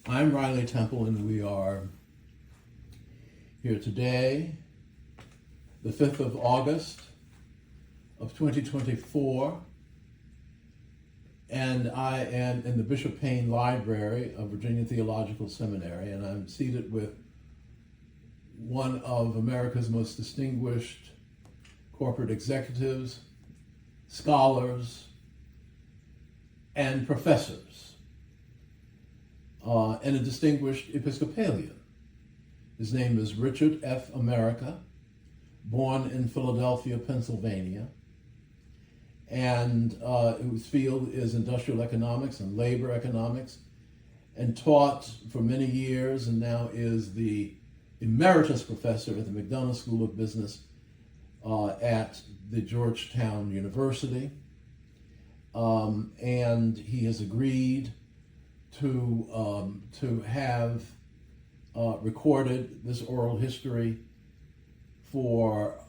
I'm Riley Temple, and we are here today, the 5th of August of 2024, and I am in the Bishop Payne Library of Virginia Theological Seminary, and I'm seated with one of America's most distinguished corporate executives, scholars, and professors, and a distinguished Episcopalian. His name is Richard F. America, born in Philadelphia, Pennsylvania, and his field is industrial economics and labor economics, and taught for many years, and now is the emeritus professor at the McDonough School of Business at the Georgetown University. And he has agreed to have recorded this oral history for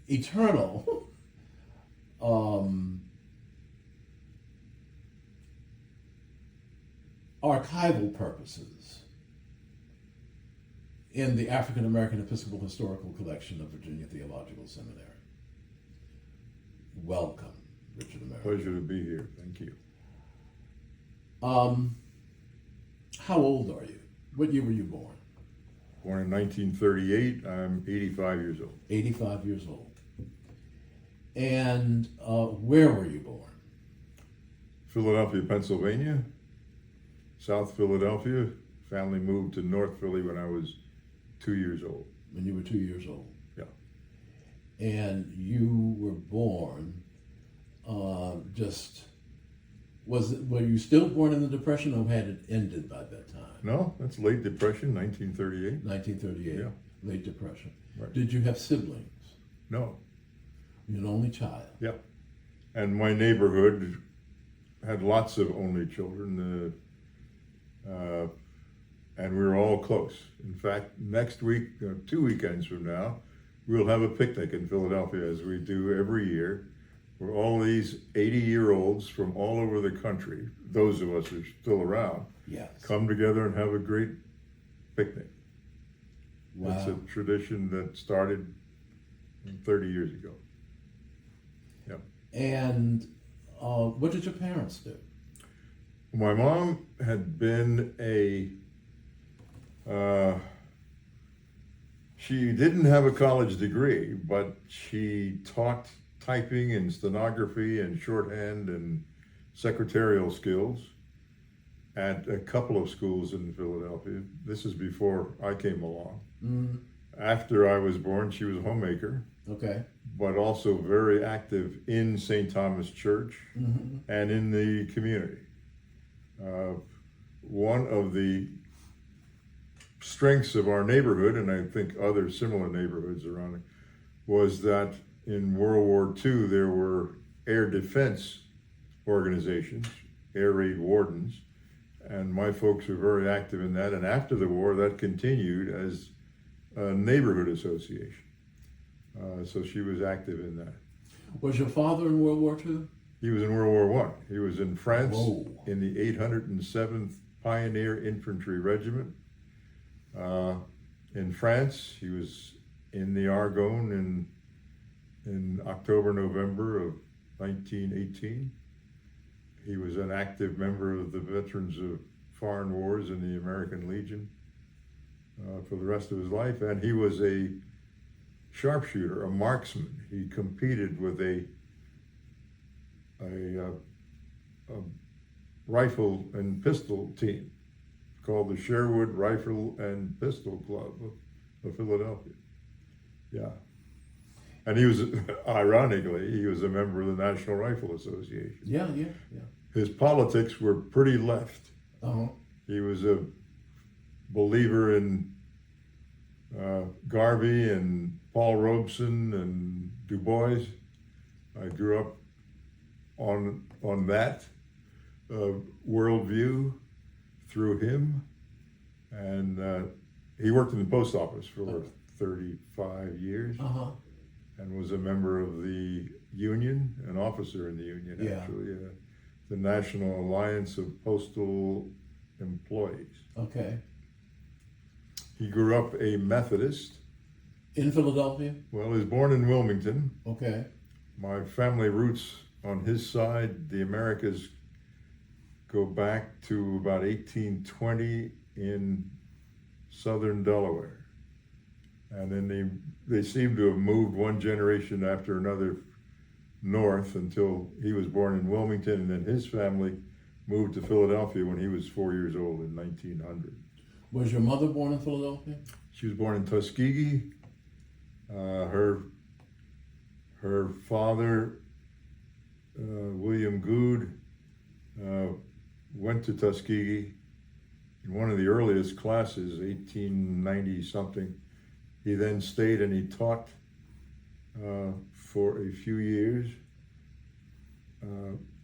eternal archival purposes in the African American Episcopal Historical Collection of Virginia Theological Seminary. Welcome, Richard America. Pleasure to be here. Thank you. How old are you? What year were you born? Born in 1938. I'm 85 years old. 85 years old. And where were you born? Philadelphia, Pennsylvania. South Philadelphia. Family moved to North Philly when I was 2 years old. When you were 2 years old? Yeah. And you were born were you still born in the Depression, or had it ended by that time? No, that's late Depression, 1938. 1938, Yeah. Late Depression. Right. Did you have siblings? No. You're an only child. Yeah. And my neighborhood had lots of only children, and we were all close. In fact, next week, 2 weekends from now, we'll have a picnic in Philadelphia, as we do every year, where all these 80-year-olds from all over the country, those of us who are still around, Yes. come together and have a great picnic. Wow. It's a tradition that started 30 years ago. Yep. And what did your parents do? My mom had been she didn't have a college degree, but she taught typing and stenography and shorthand and secretarial skills at a couple of schools in Philadelphia. This is before I came along. Mm-hmm. After I was born, she was a homemaker, Okay. but also very active in St. Thomas Church Mm-hmm. and in the community. One of the strengths of our neighborhood, and I think other similar neighborhoods around it, was that in World War II there were air defense organizations, air raid wardens, and my folks were very active in that. And after the war, that continued as a neighborhood association. So she was active in that. Was your father in World War II? He was in World War I. He was in France. Whoa. In the 807th Pioneer Infantry Regiment. In France, he was in the Argonne in October, November of 1918. He was an active member of the Veterans of Foreign Wars in the American Legion for the rest of his life, and he was a sharpshooter, a marksman. He competed with a rifle and pistol team called the Sherwood Rifle and Pistol Club of Philadelphia. Yeah. And he was, ironically, he was a member of the National Rifle Association. Yeah. His politics were pretty left. Uh-huh. He was a believer in Garvey and Paul Robeson and Du Bois. I grew up on that worldview through him, and he worked in the post office for 35 years. Uh-huh. And was a member of the union, an officer in the union, Yeah. actually, the National Alliance of Postal Employees. Okay. He grew up a Methodist. In Philadelphia? Well, he was born in Wilmington. Okay. My family roots on his side, the Americas, go back to about 1820 in southern Delaware. And then they seem to have moved one generation after another north until he was born in Wilmington, and then his family moved to Philadelphia when he was 4 years old in 1900. Was your mother born in Philadelphia? She was born in Tuskegee. Her father, William Good, went to Tuskegee in one of the earliest classes, 1890 something. He then stayed and he taught for a few years.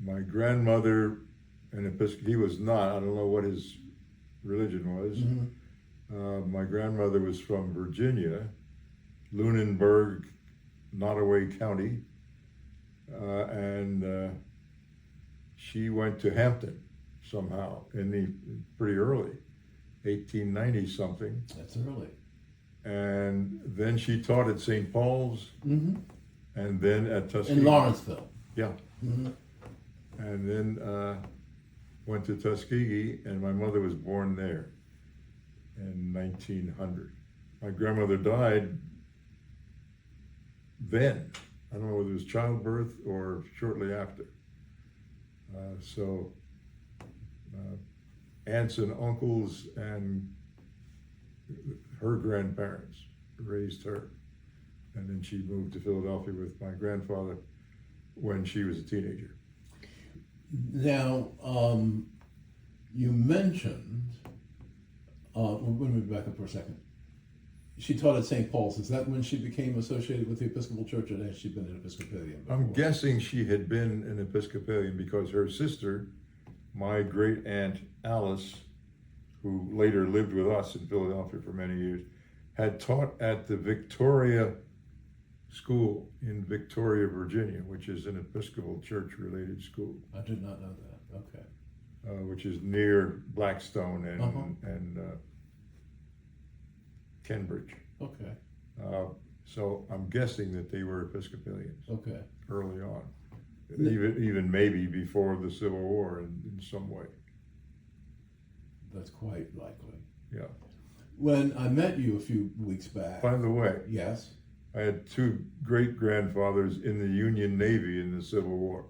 My grandmother, an Episcopal, he was not, I don't know what his religion was. Mm-hmm. My grandmother was from Virginia, Lunenburg, Nottoway County, and she went to Hampton somehow pretty early, 1890 something. That's early. And then she taught at St. Paul's, Mm-hmm. and then at Tuskegee. In Lawrenceville. Yeah. Mm-hmm. And then went to Tuskegee, and my mother was born there in 1900. My grandmother died then. I don't know whether it was childbirth or shortly after. So aunts and uncles and her grandparents raised her. And then she moved to Philadelphia with my grandfather when she was a teenager. Now, you mentioned, let me back up for a second. She taught at St. Paul's. Is that when she became associated with the Episcopal Church, or had she been an Episcopalian before? I'm guessing she had been an Episcopalian because her sister, my great aunt Alice, who later lived with us in Philadelphia for many years, had taught at the Victoria School in Victoria, Virginia, which is an Episcopal church-related school. I did not know that. Okay. Which is near Blackstone and Uh-huh. and Cambridge. Okay. So I'm guessing that they were Episcopalians Okay. early on, even maybe before the Civil War in some way. That's quite likely. Yeah. When I met you a few weeks back. By the way, Yes. I had two great-grandfathers in the Union Navy in the Civil War.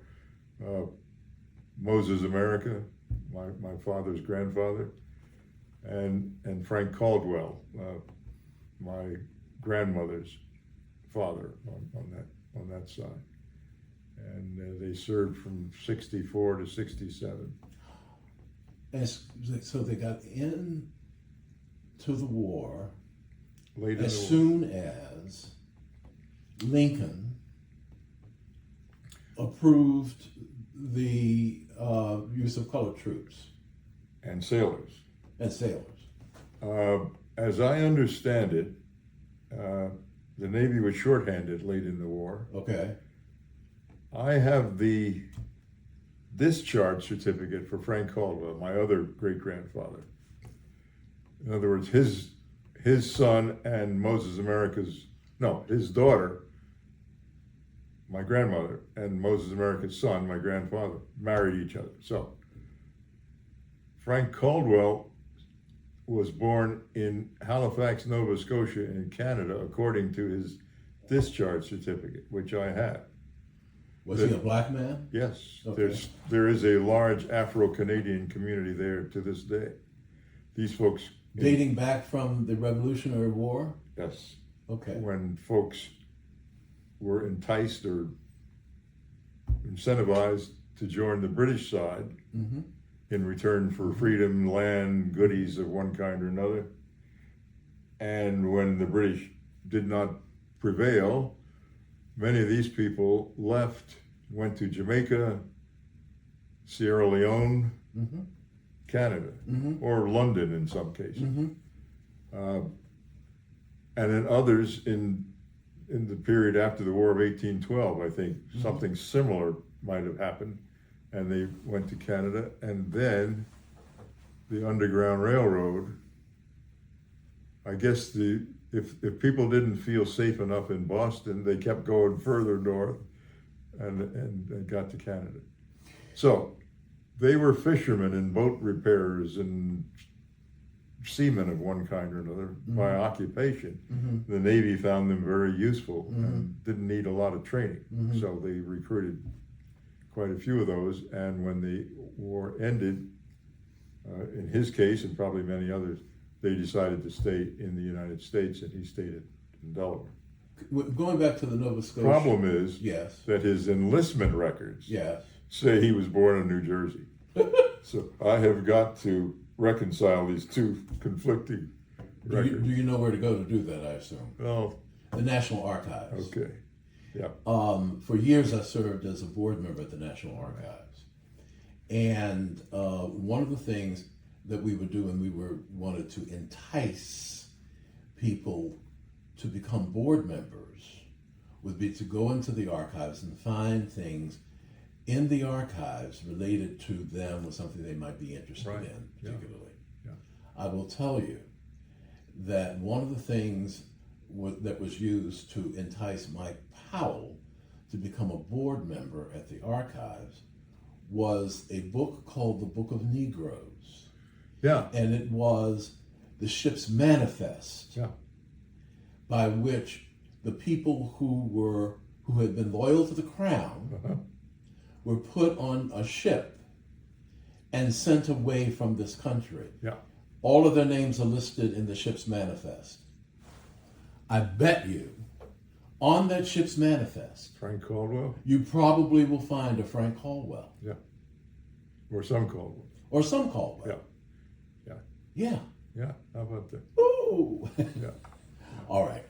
Moses America, my father's grandfather, and Frank Caldwell, my grandmother's father on that side. And they served from 64 to 67. So they got in to the war Late in as the war. soon as Lincoln approved the use of colored troops And sailors. and sailors. As I understand it, the Navy was shorthanded late in the war. Okay. I have the discharge certificate for Frank Caldwell, my other great-grandfather. In other words, his son and his daughter, my grandmother, and Moses America's son, my grandfather, married each other. So Frank Caldwell was born in Halifax, Nova Scotia in Canada, according to his discharge certificate, which I have. Was he a black man? Yes, Okay. there is a large Afro-Canadian community there to this day. These folks, Dating back from the Revolutionary War? yes, Okay. when folks were enticed or incentivized to join the British side Mm-hmm. in return for freedom, land, goodies of one kind or another. And when the British did not prevail, many of these people left, went to Jamaica, Sierra Leone, Mm-hmm. Canada, Mm-hmm. or London in some cases. Mm-hmm. And then others in the period after the War of 1812, I think Mm-hmm. something similar might have happened. and they went to Canada, and then the Underground Railroad. I guess if people didn't feel safe enough in Boston, they kept going further north, and got to Canada. So they were fishermen and boat repairers and seamen of one kind or another by occupation. The Navy found them very useful and didn't need a lot of training, so they recruited quite a few of those. And when the war ended, in his case and probably many others, they decided to stay in the United States, and he stayed in Delaware. Going back to the Nova Scotia. Problem is Yes. that his enlistment records Yes. say he was born in New Jersey. So I have got to reconcile these two conflicting Do records. you know where to go to do that, I assume? Oh, The National Archives. okay. Yeah. For years, I served as a board member at the National Archives. And one of the things that we would do, and wanted to entice people to become board members, would be to go into the archives and find things in the archives related to them or something they might be interested Right. in, Yeah. particularly. Yeah. I will tell you that one of the things that was used to entice Mike Powell to become a board member at the archives was a book called The Book of Negroes. Yeah. And it was the ship's manifest, Yeah. by which the people who had been loyal to the crown Uh-huh. were put on a ship and sent away from this country. Yeah. All of their names are listed in the ship's manifest. I bet you, on that ship's manifest, Frank Caldwell. you probably will find a Frank Caldwell. Yeah. Or some Caldwell. Or some Caldwell. Yeah. Yeah. Yeah. How about that? Ooh. Yeah. All right.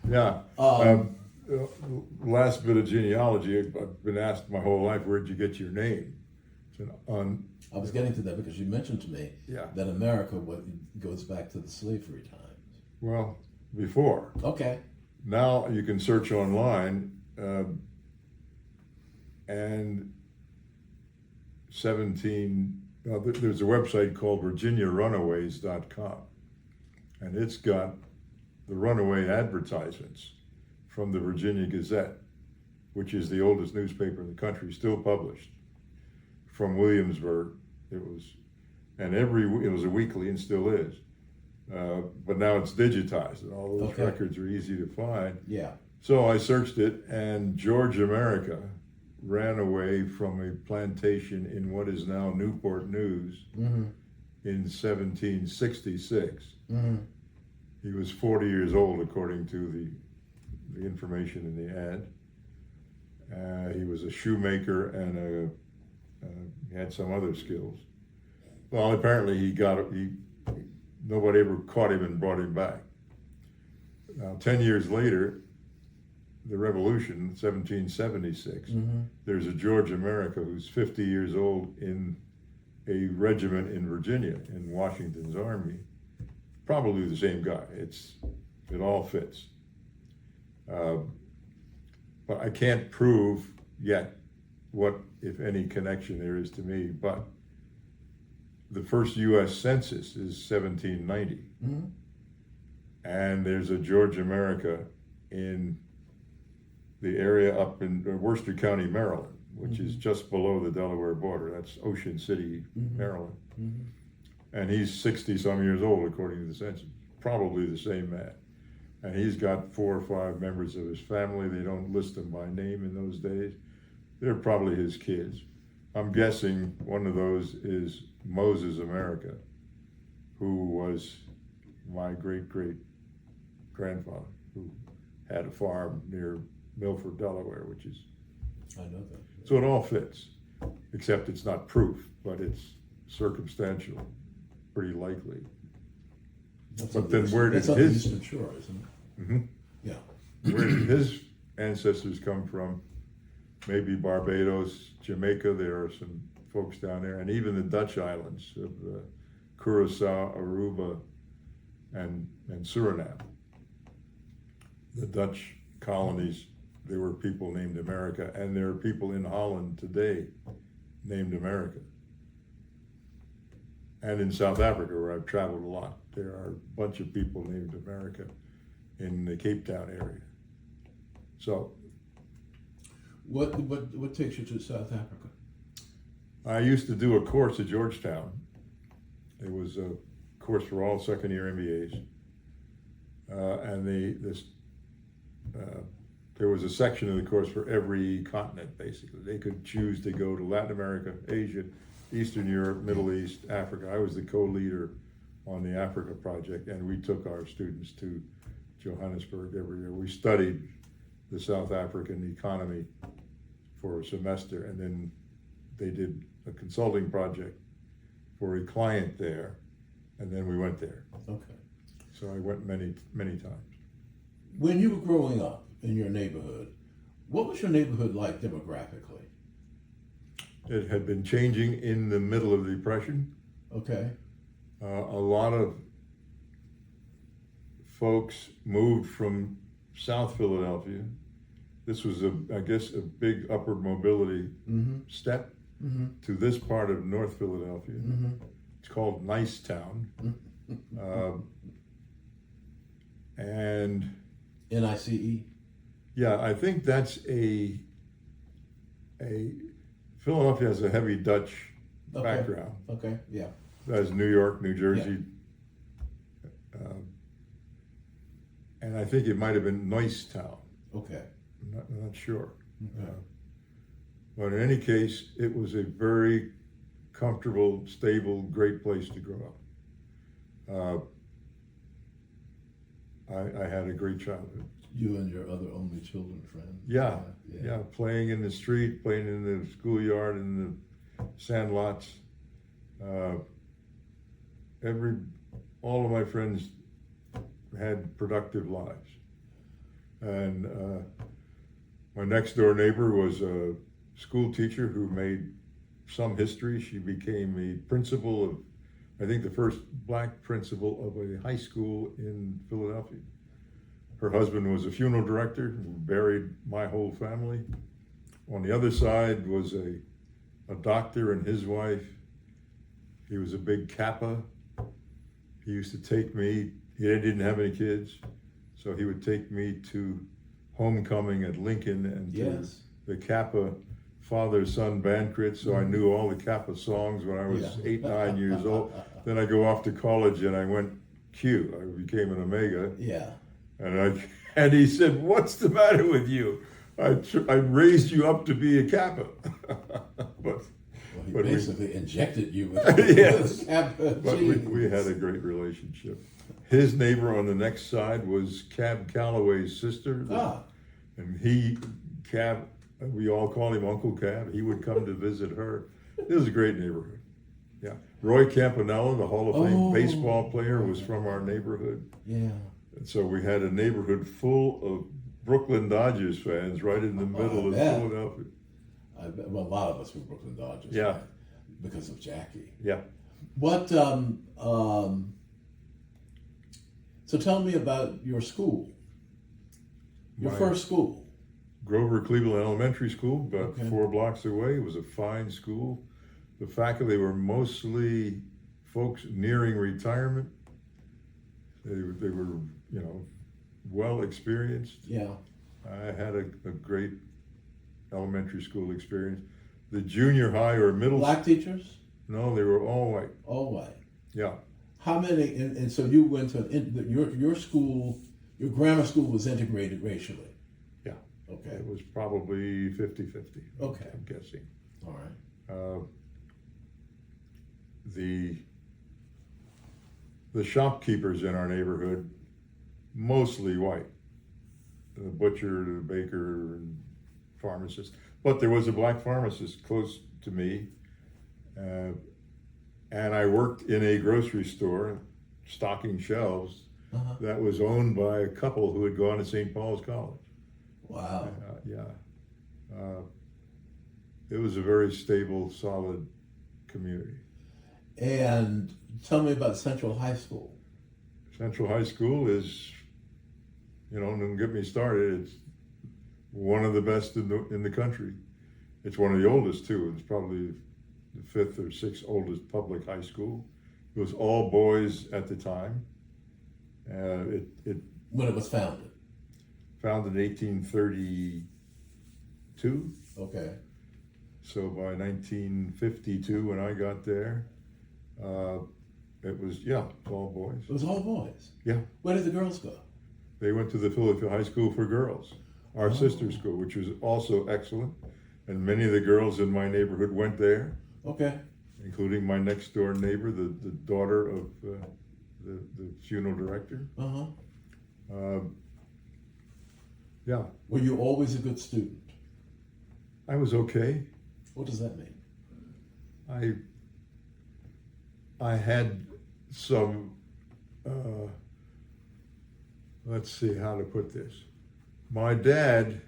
Yeah. Last bit of genealogy. I've been asked my whole life, where'd you get your name? I was getting to that because you mentioned to me Yeah. that America goes back to the slavery times. Well, before. Okay. Now you can search online, and there's a website called VirginiaRunaways.com, and it's got the runaway advertisements from the Virginia Gazette, which is the oldest newspaper in the country, still published from Williamsburg. It was a weekly and still is, but now it's digitized, and all those Okay. records are easy to find. Yeah. So I searched it, and George America ran away from a plantation in what is now Newport News in 1766. He was 40 years old, according to the information in the ad. He was a shoemaker and he had some other skills. Well, apparently nobody ever caught him and brought him back. Now, 10 years later, the Revolution, 1776, there's a George America who's 50 years old in a regiment in Virginia, in Washington's army. Probably the same guy. It all fits. But I can't prove yet what, if any, connection there is to me, but the first U.S. Census is 1790. And there's a George America in the area up in Worcester County, Maryland, which is just below the Delaware border. That's Ocean City, Maryland. And he's 60-some years old, according to the census. Probably the same man. And he's got 4 or 5 members of his family. They don't list them by name in those days. They're probably his kids. I'm guessing one of those is Moses America, who was my great-great-grandfather, who had a farm near Milford, Delaware, which is... I know that. So it all fits, except it's not proof, but it's circumstantial, pretty likely. But then where did that's on the his... Eastern Shore, isn't it? Yeah. Where did his ancestors come from? Maybe Barbados, Jamaica. There are some folks down there, and even the Dutch islands of Curacao, Aruba, and Suriname. The Dutch colonies, there were people named America, and there are people in Holland today named America. And in South Africa, where I've traveled a lot, there are a bunch of people named America in the Cape Town area. So, what takes you to South Africa? I used to do a course at Georgetown. It was a course for all second-year MBAs, and there was a section of the course for every continent. Basically, they could choose to go to Latin America, Asia, Eastern Europe, Middle East, Africa. I was the co-leader on the Africa project, and we took our students to Johannesburg every year. We studied the South African economy for a semester, and then they did a consulting project for a client there, and then we went there. Okay. So I went many, many times. When you were growing up in your neighborhood, what was your neighborhood like demographically? It had been changing in the middle of the Depression. Okay. A lot of folks moved from South Philadelphia. This was, I guess, a big upward mobility step to this part of North Philadelphia. It's called Nice Town. And NICE? yeah, I think that's a Philadelphia has a heavy Dutch background, Okay, yeah. as New York, New Jersey. And I think it might have been Nice Town. Okay. I'm not sure. Okay. But in any case, it was a very comfortable, stable, great place to grow up. I had a great childhood. You and your other only children friends? Yeah, playing in the street, playing in the schoolyard, in the sand lots. All of my friends had productive lives. And my next door neighbor was a school teacher who made some history. She became a principal of, I think, the first black principal of a high school in Philadelphia. Her husband was a funeral director who buried my whole family. On the other side was a doctor and his wife. He was a big Kappa. He used to take me, he didn't have any kids, so he would take me to homecoming at Lincoln and to the Kappa father-son banquet, so I knew all the Kappa songs when I was 8, 9 years old. Then I go off to college and I went Q. I became an Omega. Yeah. And he said, "What's the matter with you? I raised you up to be a Kappa." Well, he basically injected you with Kappa but we had a great relationship. His neighbor on the next side was Cab Calloway's sister. And Cab, we all called him Uncle Cab. He would come to visit her. It was a great neighborhood. Yeah. Roy Campanella, the Hall of Fame baseball player, was from our neighborhood. Yeah. And so we had a neighborhood full of Brooklyn Dodgers fans right in the middle of Philadelphia. Well, a lot of us were Brooklyn Dodgers. Yeah. Right? Because of Jackie. Yeah. What, so tell me about your school. Your first school. Grover Cleveland Elementary School, about 4 blocks away. It was a fine school. The faculty were mostly folks nearing retirement. They were, well experienced. Yeah. I had a great elementary school experience. The junior high or middle... Black teachers? No, they were all white. All white. Yeah. How many, and so you went to, your school, your grammar school was integrated racially? Yeah. Okay. It was probably 50-50. Okay. I'm guessing. All right. The shopkeepers in our neighborhood, mostly white. The butcher, the baker, and pharmacist. But there was a black pharmacist close to me. And I worked in a grocery store, stocking shelves, that was owned by a couple who had gone to St. Paul's College. Wow. It was a very stable, solid community. And tell me about Central High School. Central High School is, don't get me started, it's one of the best in the country. It's one of the oldest too. It's probably the fifth or sixth oldest public high school. It was all boys at the time. It When it was founded. founded in 1832. Okay. So by 1952, when I got there, it was, all boys. It was all boys. Yeah. Where did the girls go? They went to the Philadelphia High School for Girls, our sister school, which was also excellent. And many of the girls in my neighborhood went there, Okay. including my next door neighbor, the daughter of the funeral director. Uh-huh. Yeah, Were you always a good student? I was okay. What does that mean? I had some, let's see how to put this. My dad,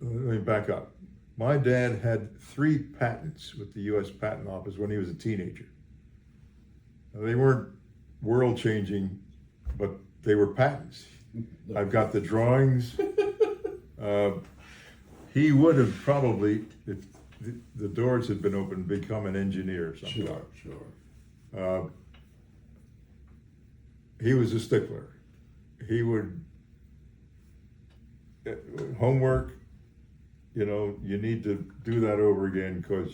let me back up. My dad had 3 patents with the U.S. Patent Office when he was a teenager. Now, they weren't world-changing, but they were patents. I've got the drawings. He would have probably, if the doors had been open, become an engineer or something. Sure. He was a stickler. He would, homework, you need to do that over again because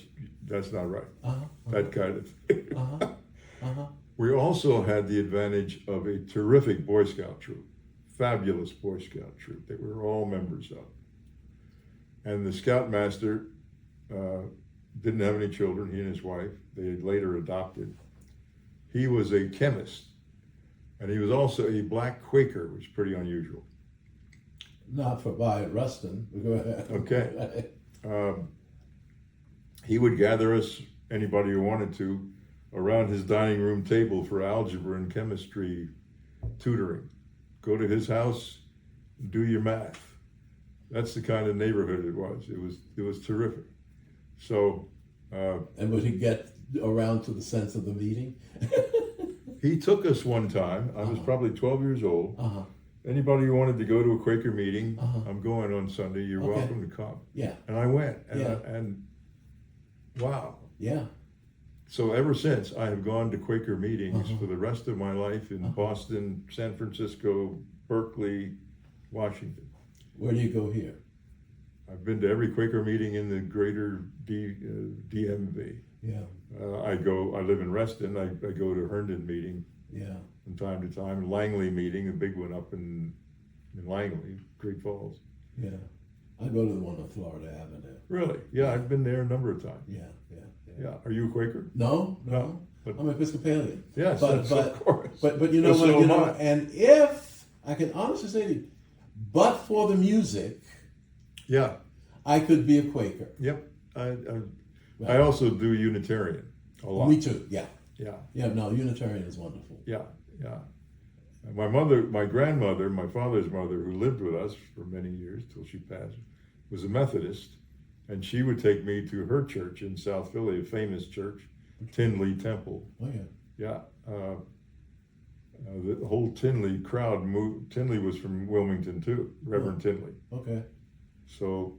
that's not right. That kind of thing. We also had the advantage of a terrific Boy Scout troop, fabulous Boy Scout troop that we were all members of. And the Scoutmaster didn't have any children, he and his wife. They had later adopted. He was a chemist, and he was also a black Quaker, which is pretty unusual. Not for by Rustin. Go ahead. Okay. He would gather us, anybody who wanted to, around his dining room table for algebra and chemistry tutoring. Go to his house, do your math. That's the kind of neighborhood it was. It was terrific. So. And would he get around to the sense of the meeting? He took us one time. I was probably 12 years old. Anybody who wanted to go to a Quaker meeting, I'm going on Sunday. You're welcome to come. Yeah. And I went. And, Yeah. and wow. Yeah. So ever since, I have gone to Quaker meetings for the rest of my life in Boston, San Francisco, Berkeley, Washington. Where do you go here? I've been to every Quaker meeting in the greater DMV. Yeah. I live in Reston. I go to Herndon meeting from time to time. Langley meeting, a big one up in Langley, Great Falls. Yeah. I go to the one on Florida Avenue. Really? Yeah, I've been there a number of times. Yeah. Yeah. Are you a Quaker? No. But, I'm Episcopalian. yes, but of course. But you know So what? am I. And if I can honestly say to you, but for the music, Yeah. I could be a Quaker. Yep. I also do Unitarian a lot. Me too. Yeah. Yeah. Yeah. No, Unitarian is wonderful. Yeah. And my grandmother, my father's mother, who lived with us for many years till she passed, was a Methodist, and she would take me to her church in South Philly, a famous church, Tinley Temple. Oh yeah. Yeah. The whole Tinley crowd moved. Tinley was from Wilmington too, Reverend Tinley. Okay. So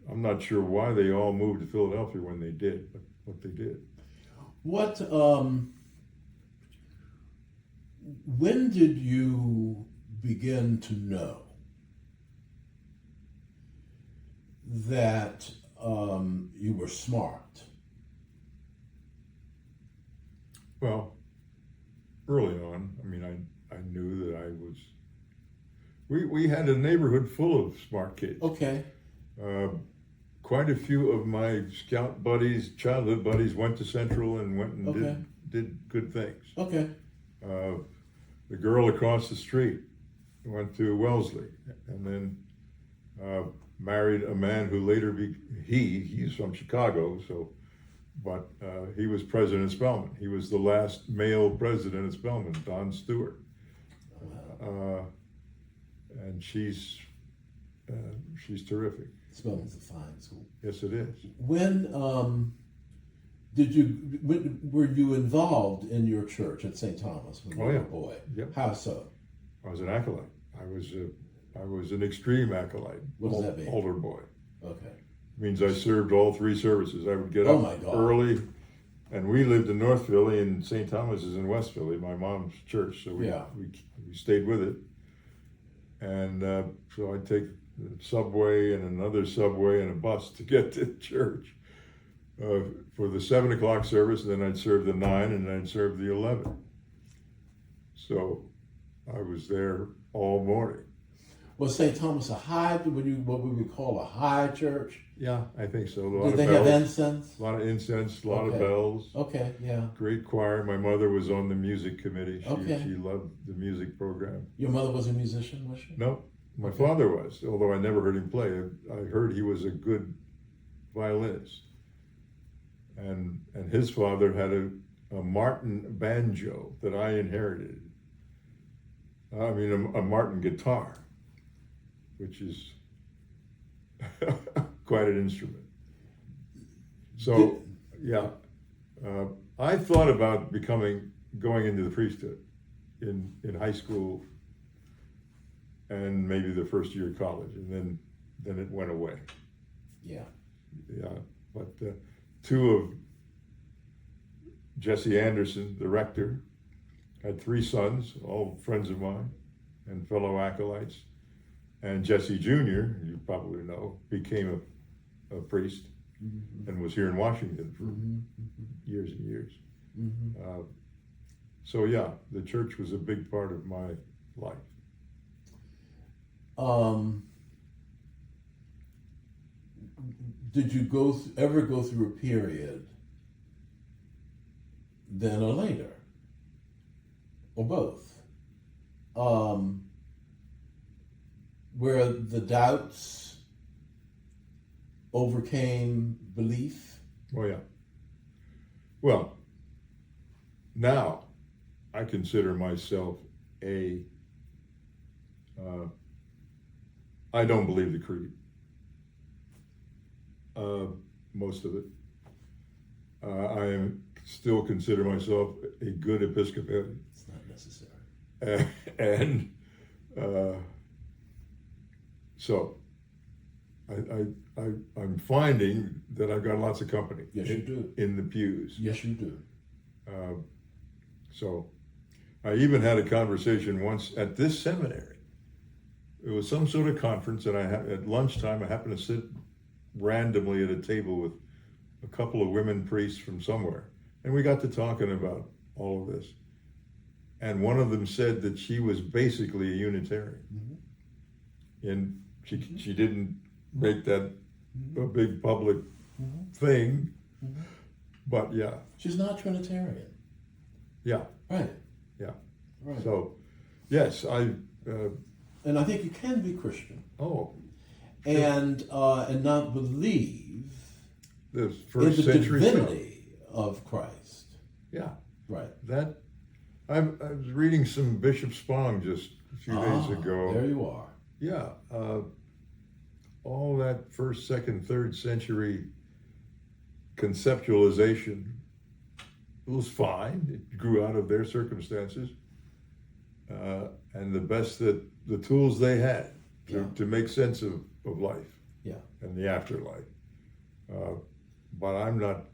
I'm not sure why they all moved to Philadelphia when they did, but they did. What? When did you begin to know that you were smart? Well, early on, I mean, I knew that I was. We had a neighborhood full of smart kids. Okay. Quite a few of my scout buddies, childhood buddies, went to Central and went and did good things. Okay. The girl across the street went to Wellesley and then married a man who later he's from Chicago, but he was president of Spelman. He was the last male president of Spelman, Don Stewart. And she's terrific. Spelman's a fine school. Yes, it is. When were you involved in your church at St. Thomas when you were a boy? Yep. How so? I was an acolyte. I was an extreme acolyte. What does that mean? Altar boy. Okay. Means I served all 3 services. I would get Oh up my God. early, and we lived in North Philly, and St. Thomas is in West Philly, my mom's church, so we stayed with it. And so I'd take the subway and another subway and a bus to get to church for the 7 o'clock service, and then I'd serve the 9, and I'd serve the 11. So I was there all morning. Was St. Thomas a high, what we would call a high church? Yeah, I think so. Did they have incense? A lot of incense, a lot of bells. Okay, yeah. Great choir. My mother was on the music committee. Okay. She loved the music program. Your mother was a musician, was she? No, my father was, although I never heard him play. I heard he was a good violinist. And his father had a Martin banjo that I inherited. I mean, a Martin guitar, which is quite an instrument. So, I thought about going into the priesthood in high school and maybe the first year of college, and then it went away. Yeah. Yeah, but 2 of Jesse Anderson, the rector, had 3 sons, all friends of mine and fellow acolytes. And Jesse Jr., you probably know, became a priest and was here in Washington for years and years. So yeah, the church was a big part of my life. Did you ever go through a period, then or later, or both, where the doubts overcame belief? Oh yeah. Well, now I consider myself I don't believe the creed. Most of it. I still consider myself a good Episcopalian. It's not necessary. And so I'm finding that I've got lots of company. Yes, you do. In the pews. Yes, you do. So I even had a conversation once at this seminary. It was some sort of conference, and at lunchtime I happened to sit randomly at a table with a couple of women priests from somewhere, and we got to talking about all of this. And one of them said that she was basically a Unitarian, and she didn't make that a big public thing, but yeah. She's not Trinitarian. Yeah. Right. Yeah. Right. So, yes, and I think you can be Christian. Oh. And not believe The in first the century divinity of Christ. Yeah. Right. That I was reading some Bishop Spong just a few days ago. There you are. Yeah. All that first, second, third century conceptualization, it was fine. It grew out of their circumstances. And the best that the tools they had to make sense of life and the afterlife. But I'm not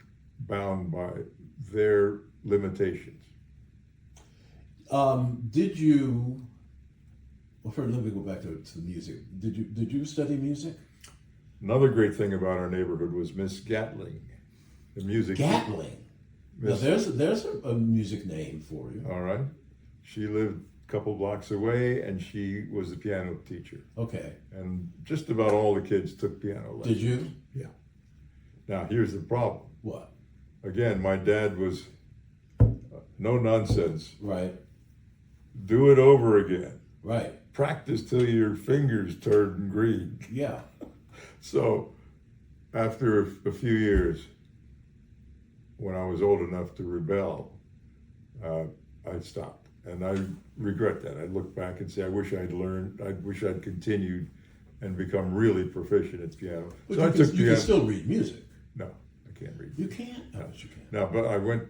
bound by their limitations. Did you? Well, first, let me go back to music. Did you study music? Another great thing about our neighborhood was Miss Gatling, the music. Gatling. Now there's a music name for you. All right. She lived a couple blocks away, and she was the piano teacher. Okay. And just about all the kids took piano lessons. Did you? Yeah. Now here's the problem. What? Again, my dad was no nonsense. Right. Do it over again. Right. Practice till your fingers turn green. Yeah. So after a few years, when I was old enough to rebel, I stopped. And I regret that. I look back and say, I wish I'd learned, I wish I'd continued and become really proficient at piano. But so you can still read music. No, I can't read. You can't? No, but you can. No, but I went,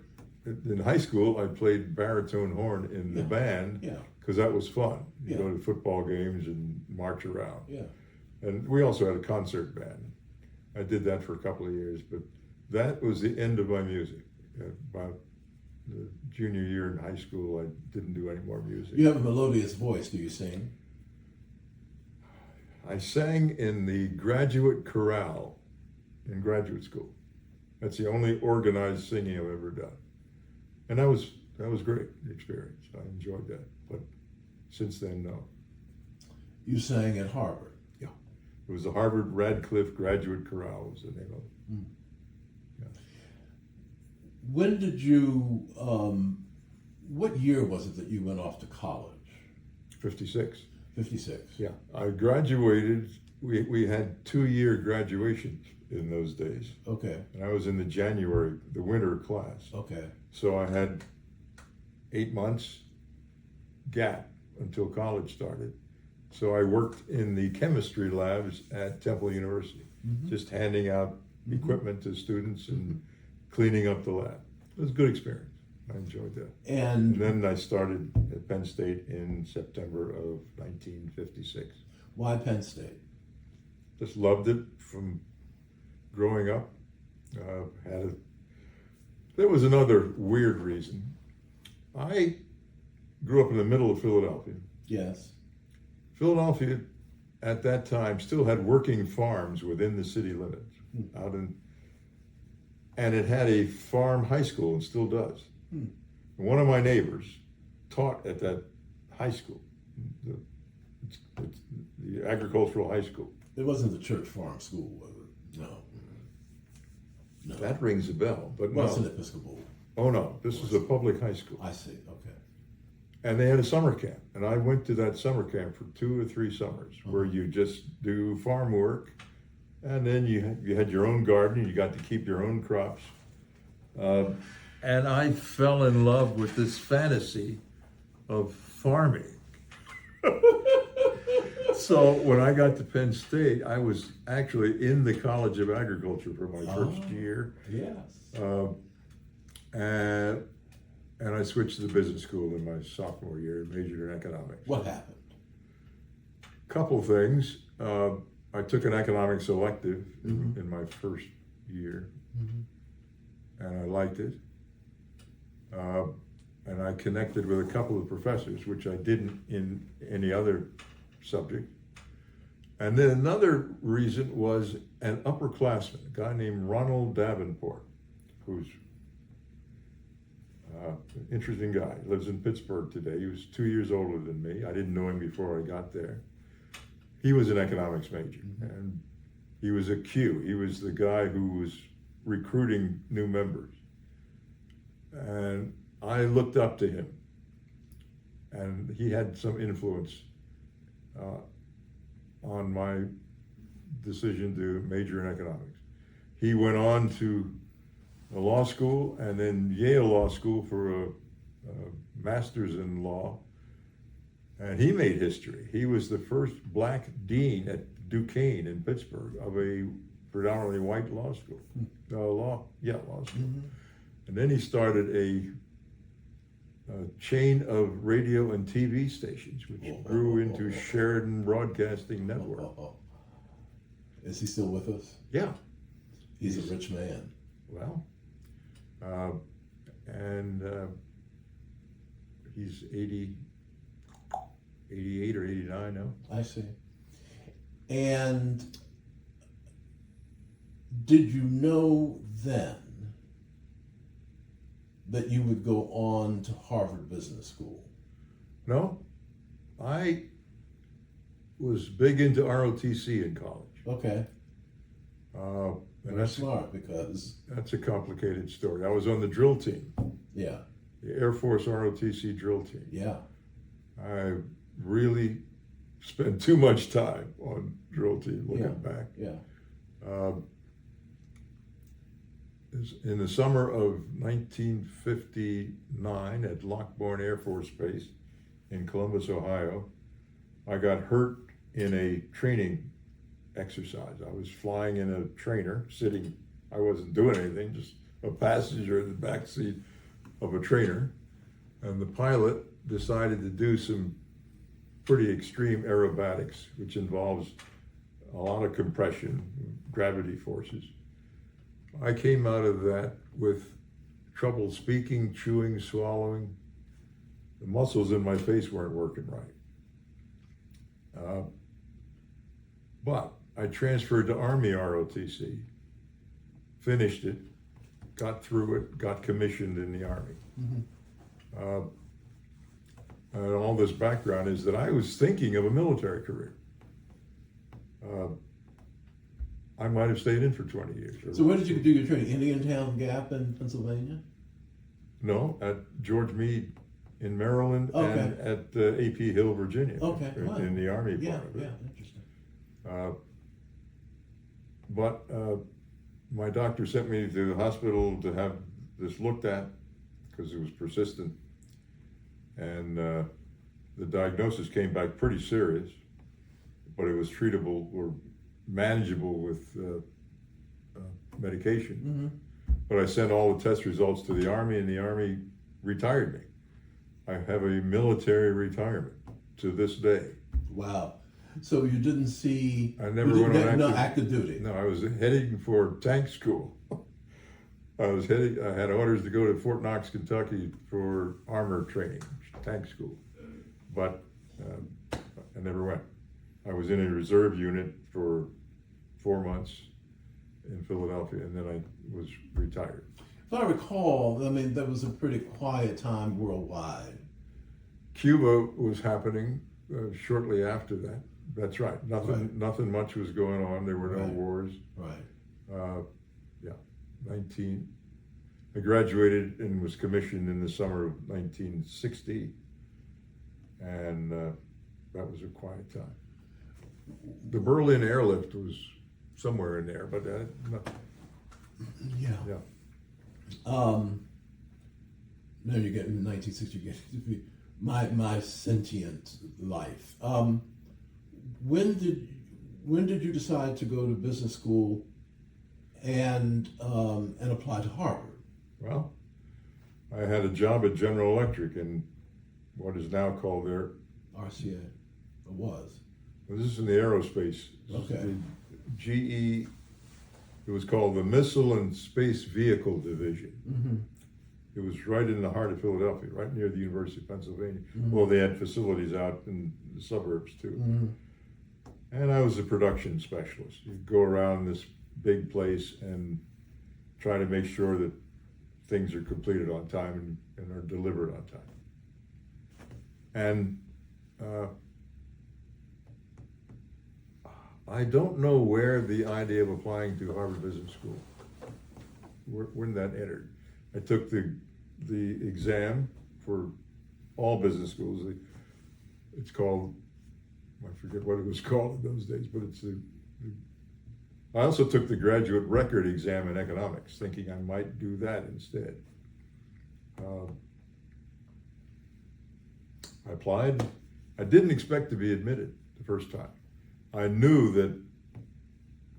in high school, I played baritone horn in the band because that was fun. You go to football games and march around. Yeah. And we also had a concert band. I did that for a couple of years, but that was the end of my music. About the junior year in high school, I didn't do any more music. You have a melodious voice. Do you sing? I sang in the graduate chorale in graduate school. That's the only organized singing I've ever done. And that was great experience. I enjoyed that. But since then, no. You sang at Harvard. Yeah. It was the Harvard Radcliffe Graduate Chorale was the name of it. Mm. Yeah. When did you, what year was it that you went off to college? 56. 56. Yeah. I graduated, we had 2-year graduations in those days. Okay. And I was in the winter class. Okay. So I had 8 months gap until college started. So I worked in the chemistry labs at Temple University, just handing out equipment to students and cleaning up the lab. It was a good experience. I enjoyed that. And then I started at Penn State in September of 1956. Why Penn State? Just loved it from growing up. There was another weird reason. I grew up in the middle of Philadelphia. Yes. Philadelphia at that time still had working farms within the city limits and it had a farm high school and still does. One of my neighbors taught at that high school, the agricultural high school. It wasn't the church farm school, was it? No. No. That rings a bell, but Well, no. it's an Episcopal. Oh no, this is a public high school. I see, okay. And they had a summer camp, and I went to that summer camp for 2 or 3 summers, where you just do farm work, and then you had your own garden, you got to keep your own crops. And I fell in love with this fantasy of farming. So when I got to Penn State, I was actually in the College of Agriculture for my first year. Yes. And I switched to the business school in my sophomore year and majored in economics. What happened? Couple things. I took an economics elective in my first year, and I liked it. And I connected with a couple of professors, which I didn't in any other subject. And then another reason was an upperclassman, a guy named Ronald Davenport, who's an interesting guy. He lives in Pittsburgh today. He was 2 years older than me. I didn't know him before I got there. He was an economics major, and he was a Q. He was the guy who was recruiting new members. And I looked up to him, and he had some influence on my decision to major in economics. He went on to a law school and then Yale Law School for a master's in law, and he made history. He was the first black dean at Duquesne in Pittsburgh of a predominantly white law school. Law school. And then he started a chain of radio and TV stations, which grew into Sheridan Broadcasting Network. Is he still with us? Yeah. He's a rich man. Well, and he's 88 or 89 now. I see. And did you know then that you would go on to Harvard Business School? No, I was big into ROTC in college. Okay. And That's smart because... That's a complicated story. I was on the drill team. Yeah. The Air Force ROTC drill team. Yeah. I really spent too much time on drill team looking back. Yeah. In the summer of 1959 at Lockbourne Air Force Base in Columbus, Ohio, I got hurt in a training exercise. I was flying in a trainer, sitting, I wasn't doing anything, just a passenger in the back seat of a trainer, and the pilot decided to do some pretty extreme aerobatics, which involves a lot of compression, gravity forces. I came out of that with trouble speaking, chewing, swallowing. The muscles in my face weren't working right. But I transferred to Army ROTC, finished it, got through it, got commissioned in the Army. And all this background is that I was thinking of a military career. I might have stayed in for 20 years. So where did you do your training? Indiantown Gap in Pennsylvania? No, at George Meade in Maryland and at AP Hill, Virginia. Okay, wow. In the Army part Yeah, of it. interesting. But my doctor sent me to the hospital to have this looked at because it was persistent. And the diagnosis came back pretty serious, but it was treatable or manageable with medication. But I sent all the test results to the Army, and the Army retired me. I have a military retirement to this day. Wow. So you didn't see... I never went on active duty. No, I was heading for tank school. I had orders to go to Fort Knox, Kentucky for armor training, tank school. But I never went. I was in a reserve unit for 4 months in Philadelphia, and then I was retired. If I recall, I mean, that was a pretty quiet time worldwide. Cuba was happening shortly after that. That's right. Nothing much was going on. There were no wars. Right. I graduated and was commissioned in the summer of 1960, and that was a quiet time. The Berlin airlift was somewhere in there, but yeah. No, you get in 1960. You get my sentient life. When did you decide to go to business school and apply to Harvard? Well, I had a job at General Electric in what is now called their RCA, or was. Well, this is in the aerospace. Okay. The GE. It was called the Missile and Space Vehicle Division. It was right in the heart of Philadelphia, right near the University of Pennsylvania. Well, they had facilities out in the suburbs too. And I was a production specialist. You go around this big place and try to make sure that things are completed on time and are delivered on time. And I don't know where the idea of applying to Harvard Business School, when that entered. I took the exam for all business schools. It's called, I forget what it was called in those days, but it's I also took the graduate record exam in economics, thinking I might do that instead. I applied. I didn't expect to be admitted the first time. I knew that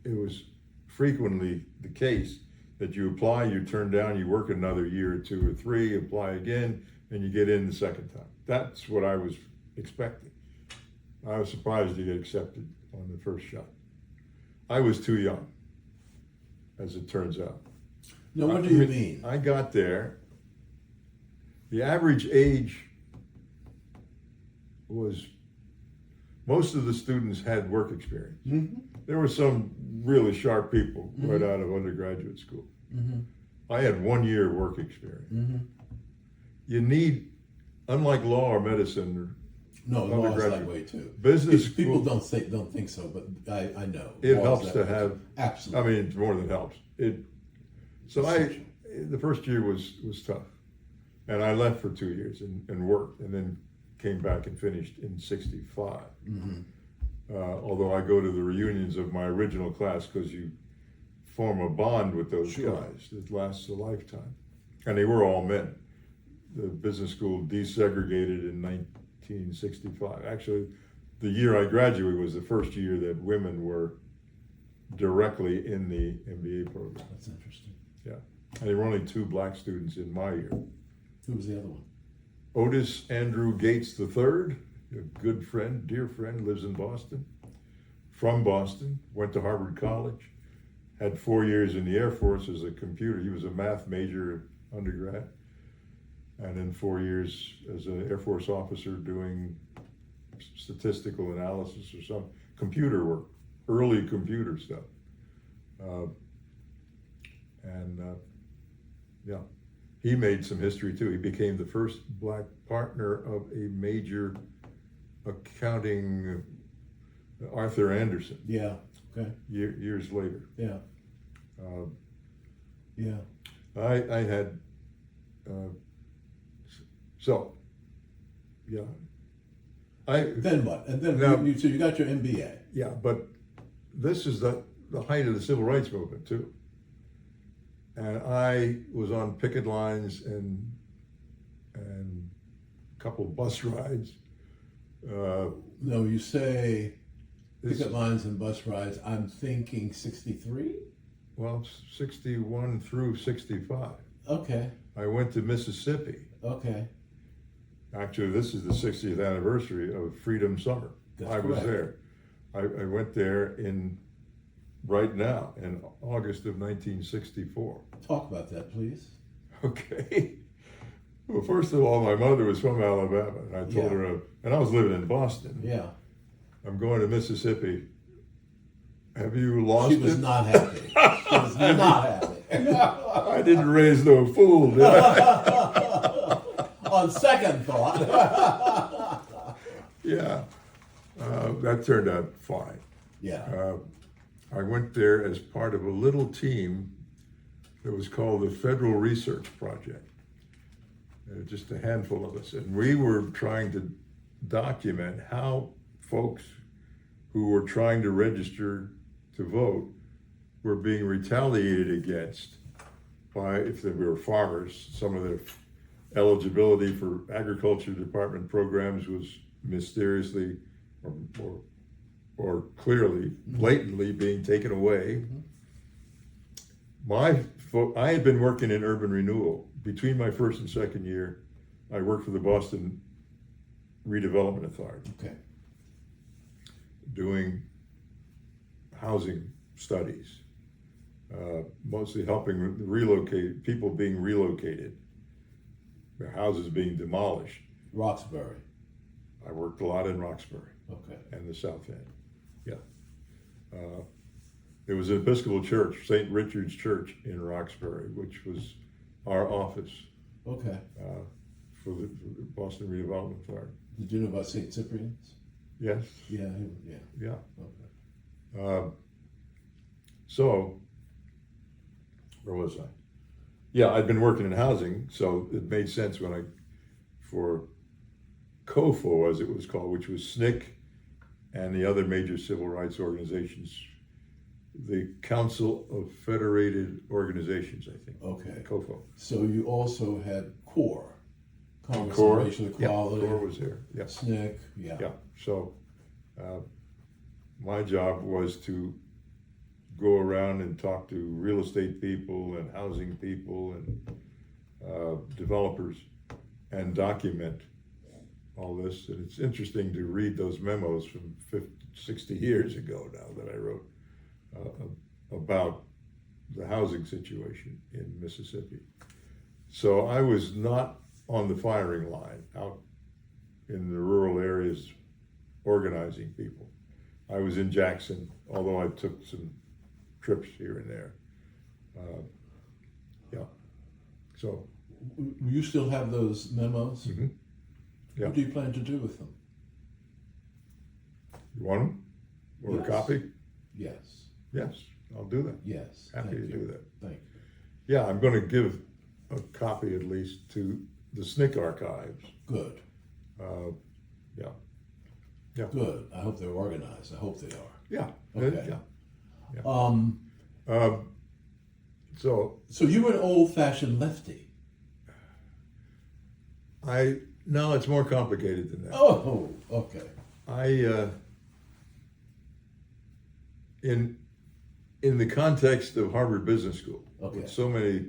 it was frequently the case that you apply, you turn down, you work another year or 2 or 3, apply again, and you get in the second time. That's what I was expecting. I was surprised to get accepted on the first shot. I was too young, as it turns out. No, what do you mean? I got there. The average age was, most of the students had work experience. There were some really sharp people right out of undergraduate school. I had 1 year work experience. You need, unlike law or medicine or no, law is that way too. Business people school, don't think so, but I know. It helps to have, absolutely. I mean, it's more than helps. The first year was tough. And I left for 2 years and worked, and then came back and finished in 65. Although I go to the reunions of my original class because you form a bond with those guys that lasts a lifetime. And they were all men. The business school desegregated in 1965. Actually, the year I graduated was the first year that women were directly in the MBA program. That's interesting. Yeah. And there were only 2 black students in my year. Who was the other one? Otis Andrew Gates III, a good friend, dear friend, lives in Boston. from Boston, went to Harvard College, had 4 years in the Air Force as a computer. He was a math major undergrad, and then 4 years as an Air Force officer doing statistical analysis or some computer work, early computer stuff. Yeah, he made some history too. He became the first black partner of a major accounting, Arthur Anderson. Yeah. Okay. Years later. Yeah. Yeah. I had, so, yeah. Then what? And then Now- so you got your MBA. Yeah, but this is the height of the civil rights movement too. And I was on picket lines and a couple of bus rides. No, you say This- picket lines and bus rides. I'm thinking 63? Well, 61 through 65. Okay. I went to Mississippi. Okay. Actually, this is the 60th anniversary of Freedom Summer. That's I was correct. there. I went there right now in August of 1964. Talk about that, please. Okay. Well, first of all, my mother was from Alabama, and I told Yeah. her, and I was living in Boston. Yeah. I'm going to Mississippi. Have you lost She was it? not happy. She was not happy. I didn't raise no fool, did I? On second thought. Yeah. That turned out fine. Yeah. I went there as part of a little team that was called the Federal Research Project. Just a handful of us. And we were trying to document how folks who were trying to register to vote were being retaliated against by, if they were farmers, some of their eligibility for agriculture department programs was mysteriously or clearly, blatantly being taken away. I had been working in urban renewal. Between my first and second year, I worked for the Boston Redevelopment Authority, Okay. doing housing studies, mostly helping relocate people being relocated, their houses being demolished. Roxbury. I worked a lot in Roxbury Okay. and the South End. Yeah. There was an Episcopal church, St. Richard's Church in Roxbury, which was our office Okay. for the Boston Redevelopment Authority. Did you know about St. Cyprian's? Yes. Yeah. Yeah. Yeah. Okay. So, where was I? Yeah, I'd been working in housing, so it made sense for COFO, as it was called, which was SNCC and the other major civil rights organizations, the Council of Federated Organizations, I think. Okay. COFO. So you also had CORE, Congress CORE, on Racial Equality. CORE was there. Yeah. SNCC. Yeah. Yeah. So, my job was to go around and talk to real estate people and housing people and developers and document all this. And it's interesting to read those memos from 60 years ago now that I wrote about the housing situation in Mississippi. So I was not on the firing line out in the rural areas organizing people. I was in Jackson, although I took some trips here and there. Yeah. So. You still have those memos? Mm-hmm. Yeah. What do you plan to do with them? You want them? Or Yes. a copy? Yes. Yes, I'll do that. Yes. Happy Thank to you. do that. Thank you. Yeah, I'm going to give a copy at least to the SNCC archives. Good. Yeah. Yeah. Good. I hope they're organized. I hope they are. Yeah. Okay. Yeah. So So you were an old-fashioned lefty. no, it's more complicated than that. Oh, okay. In the context of Harvard Business School, Okay. with so many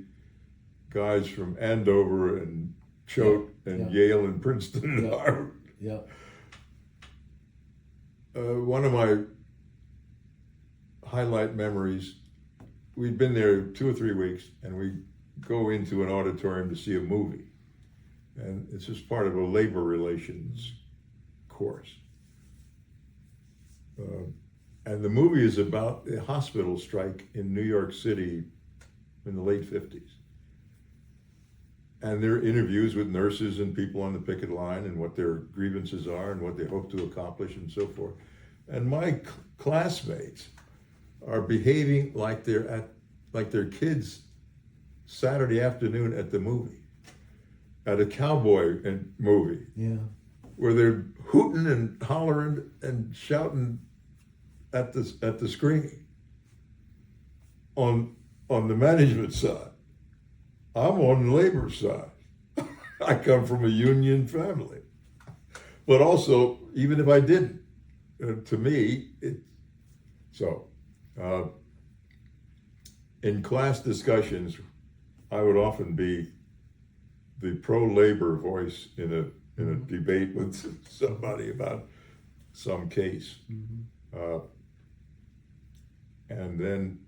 guys from Andover and Choate and Yeah. Yale and Princeton and Yeah. Harvard, Yeah. one of my highlight memories. We'd been there 2 or 3 weeks, and we go into an auditorium to see a movie. And it's just part of a labor relations course. And the movie is about a hospital strike in New York City in the late 50s. And there are interviews with nurses and people on the picket line and what their grievances are and what they hope to accomplish and so forth. And my classmates are behaving like they're kids Saturday afternoon at the movie, at a cowboy movie. Yeah. Where they're hooting and hollering and shouting at the screen. On the management side, I'm on the labor side. I come from a union family, but also even if I didn't, to me, in class discussions, I would often be the pro-labor voice in a debate with somebody about some case. Mm-hmm. And then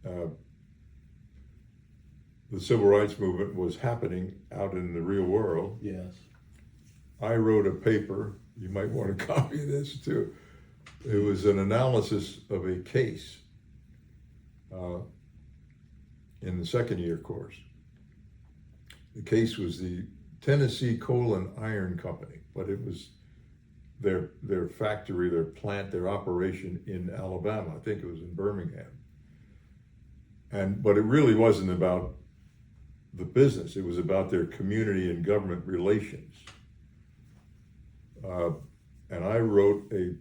the civil rights movement was happening out in the real world. Yes. I wrote a paper, you might want to copy this too. It was an analysis of a case in the second year course. The case was the Tennessee Coal and Iron Company, but it was their factory, their plant, their operation in Alabama. I think it was in Birmingham. But it really wasn't about the business. It was about their community and government relations. And I wrote a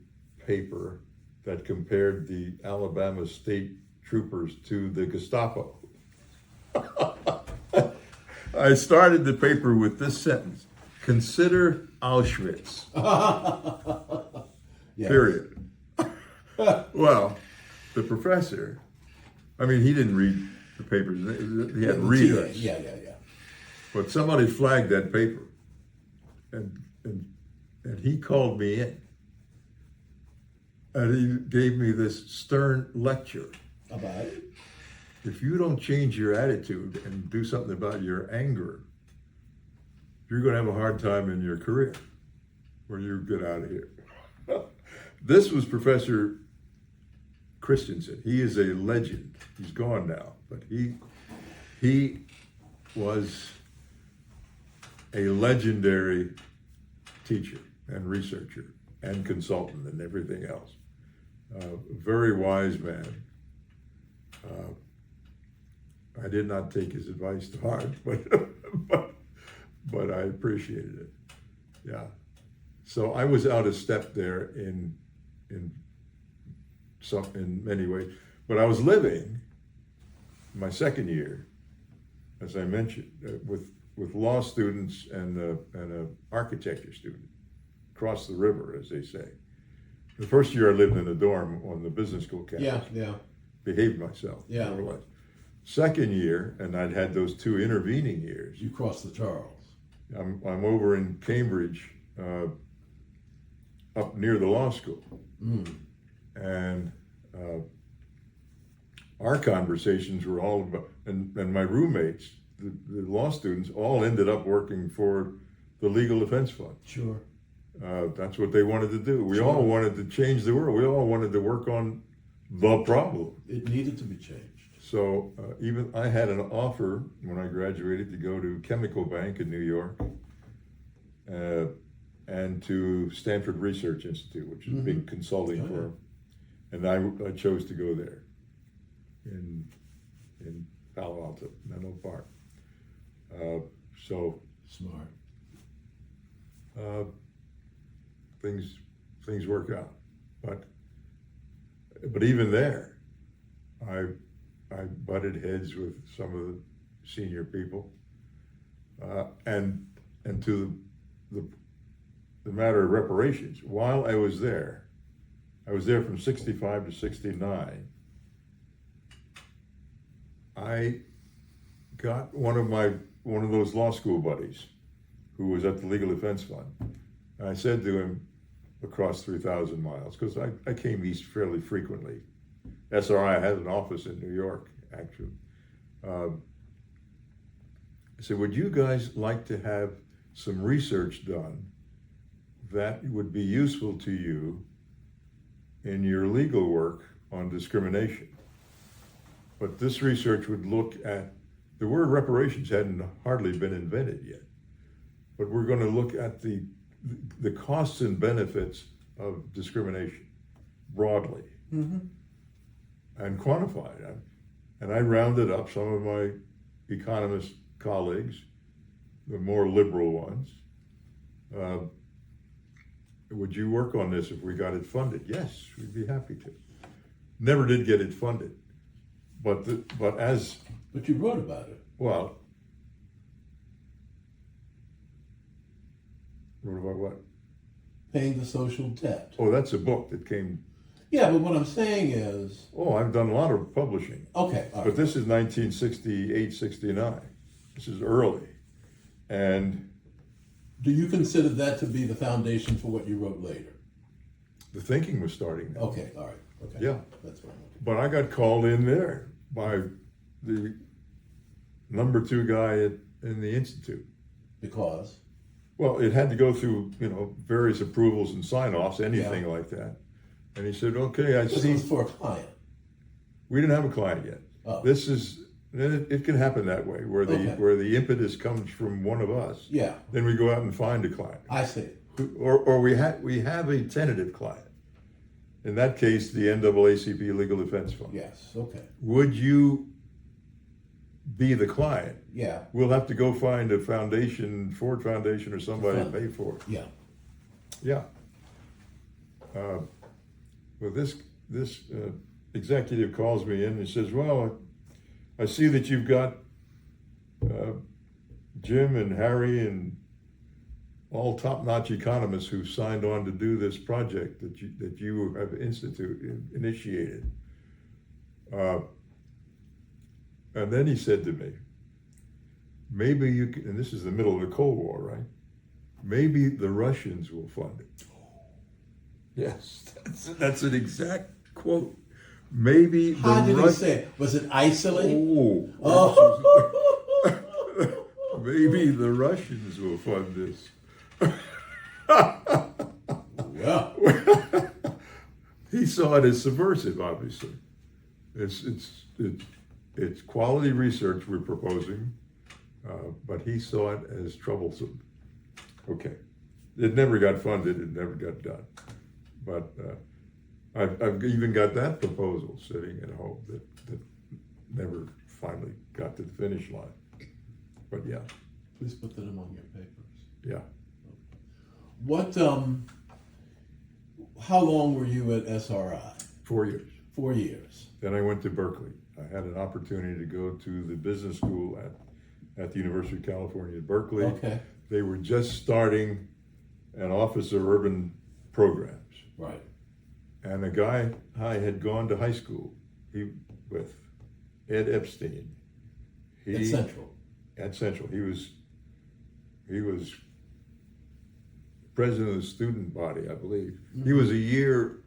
paper that compared the Alabama state troopers to the Gestapo. I started the paper with this sentence: consider Auschwitz. Yes. Period. Well, the professor, I mean, he didn't read the papers. He had readers. Yeah. But somebody flagged that paper, and he called me in, and he gave me this stern lecture about it. If you don't change your attitude and do something about your anger, you're going to have a hard time in your career, or you get out of here. This was Professor Christensen. He is a legend. He's gone now, but he was a legendary teacher and researcher and consultant and everything else. Very wise man. I did not take his advice to heart, but I appreciated it. Yeah. So I was out of step there in many ways, but I was living my second year, as I mentioned, with law students and an architecture student across the river, as they say. The first year I lived in a dorm on the business school campus. Yeah. Behaved myself. Yeah. More or less. Second year, and I'd had those 2 intervening years. You crossed the Charles. I'm over in Cambridge, up near the law school. Mm. And our conversations were all about, and my roommates, the law students, all ended up working for the Legal Defense Fund. Sure. That's what they wanted to do. We Sure. all wanted to change the world. We all wanted to work on the problem. It needed to be changed. So even I had an offer when I graduated to go to Chemical Bank in New York and to Stanford Research Institute, which is a big consulting firm. And I chose to go there in Palo Alto, Menlo Park. So Smart. Things work out, but even there, I butted heads with some of the senior people, and to the matter of reparations. While I was there from 65 to 69. I got one of those law school buddies who was at the Legal Defense Fund, and I said to him across 3,000 miles, because I came east fairly frequently SRI has an office in New York, actually. I said, would you guys like to have some research done that would be useful to you in your legal work on discrimination? But this research would look at, the word reparations hadn't hardly been invented yet, but we're going to look at the costs and benefits of discrimination broadly and quantify it. And I rounded up some of my economist colleagues, the more liberal ones. Would you work on this if we got it funded? Yes, we'd be happy to. Never did get it funded, but you wrote about it. Well, wrote about what? Paying the social debt. Oh, that's a book that came. Yeah, but what I'm saying is. Oh, I've done a lot of publishing. Okay, all right. But this is 1968, 69. This is early, and. Do you consider that to be the foundation for what you wrote later? The thinking was starting then. Okay, all right. Okay. Yeah. That's what I'm looking But I got called in there by the number 2 guy in the Institute. Because? Well, it had to go through, various approvals and sign-offs, anything like that. And he said, okay, I see. This was for a client. We didn't have a client yet. Oh. This is, it can happen that way, where the impetus comes from one of us. Yeah. Then we go out and find a client. I see. Or we have a tentative client. In that case, the NAACP Legal Defense Fund. Yes, okay. Would you be the client? Yeah. We'll have to go find a foundation, Ford Foundation or somebody to pay for it. Yeah. Yeah. Well, this executive calls me in and says, well, I see that you've got Jim and Harry and all top-notch economists who signed on to do this project that you have initiated. And then he said to me, maybe you can, and this is the middle of the Cold War, right? Maybe the Russians will fund it. Yes, that's an exact quote. Maybe How did he say it? Was it isolated? Oh. Maybe the Russians will fund this. Yeah. He saw it as subversive, obviously. It's quality research we're proposing, but he saw it as troublesome. Okay, it never got funded. It never got done. But I've even got that proposal sitting at home that never finally got to the finish line. But yeah. Please put that among your papers. Yeah. What? How long were you at SRI? 4 years. 4 years. Then I went to Berkeley. I had an opportunity to go to the business school at the University of California at Berkeley. Okay. They were just starting an Office of Urban Programs. Right. And a guy I had gone to high school with, Ed Epstein. At Central. At Central. He was president of the student body, I believe. Mm-hmm. He was a year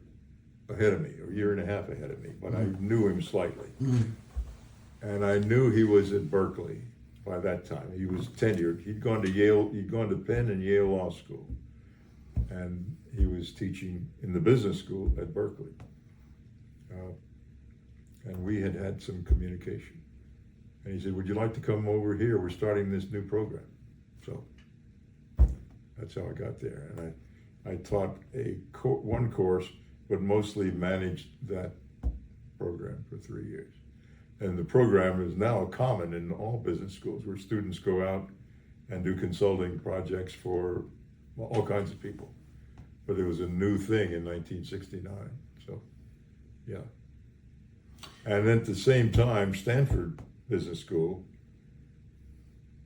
ahead of me, or a year and a half ahead of me, but I knew him slightly. Mm-hmm. And I knew he was at Berkeley by that time. He was tenured. He'd gone to Penn and Yale Law School. And he was teaching in the business school at Berkeley. And we had some communication. And he said, would you like to come over here? We're starting this new program. So that's how I got there. And I taught one course, but mostly managed that program for 3 years. And the program is now common in all business schools, where students go out and do consulting projects for all kinds of people. But it was a new thing in 1969, so yeah. And at the same time, Stanford Business School,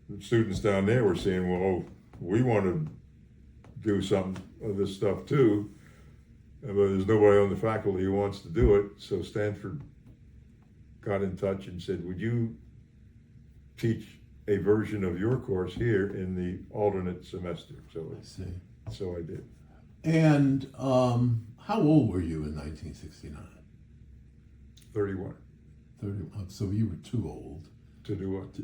the students down there were saying, well, we want to do some of this stuff too, but there's nobody on the faculty who wants to do it. So Stanford got in touch and said, would you teach a version of your course here in the alternate semester? So I did. And how old were you in 1969? 31. 31. So you were too old To do what? to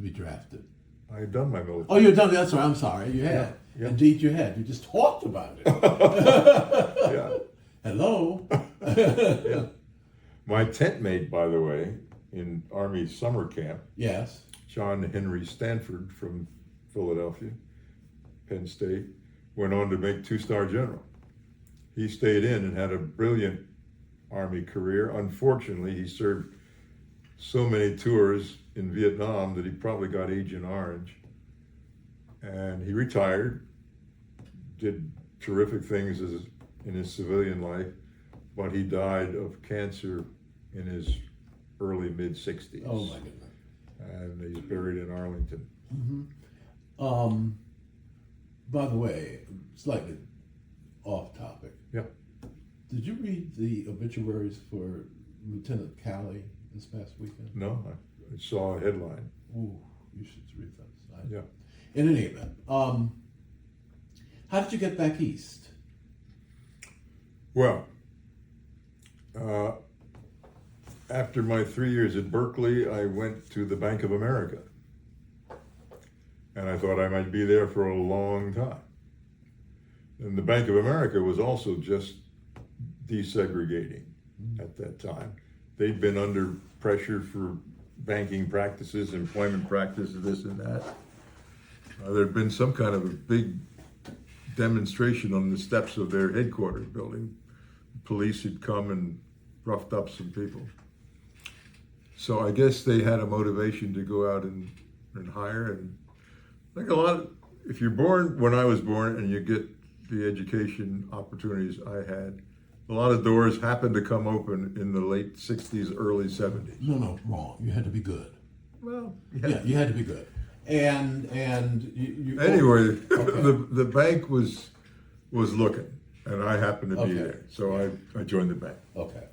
be drafted. I had done my military. Oh, you're done. That's right. I'm sorry. You had. Yeah. Indeed, you had. You just talked about it. Yeah. Hello. Yeah. My tent mate, by the way, in Army summer camp, Yes. John Henry Stanford from Philadelphia, Penn State, went on to make two-star general. He stayed in and had a brilliant Army career. Unfortunately, he served so many tours in Vietnam that he probably got Agent Orange. And he retired, did terrific things in his civilian life, but he died of cancer in his early mid-60s. Oh my goodness. And he's buried in Arlington. By the way, slightly off topic. Yeah. Did you read the obituaries for Lieutenant Calley this past weekend? No, I saw a headline. Ooh, you should read those. Yeah. In any event, how did you get back east? Well, after my 3 years at Berkeley, I went to the Bank of America. And I thought I might be there for a long time. And the Bank of America was also just desegregating at that time. They'd been under pressure for banking practices, employment practices, this and that. There'd been some kind of a big demonstration on the steps of their headquarters building. Police had come and roughed up some people. So I guess they had a motivation to go out and hire. And like a lot of, if you're born when I was born and you get the education opportunities I had, a lot of doors happened to come open in the late 60s, early 70s. No, wrong. You had to be good. Well, Yeah, you had to be good. And you anyway, okay. the bank was looking, and I happened to be Okay. there, so I joined the bank. Okay.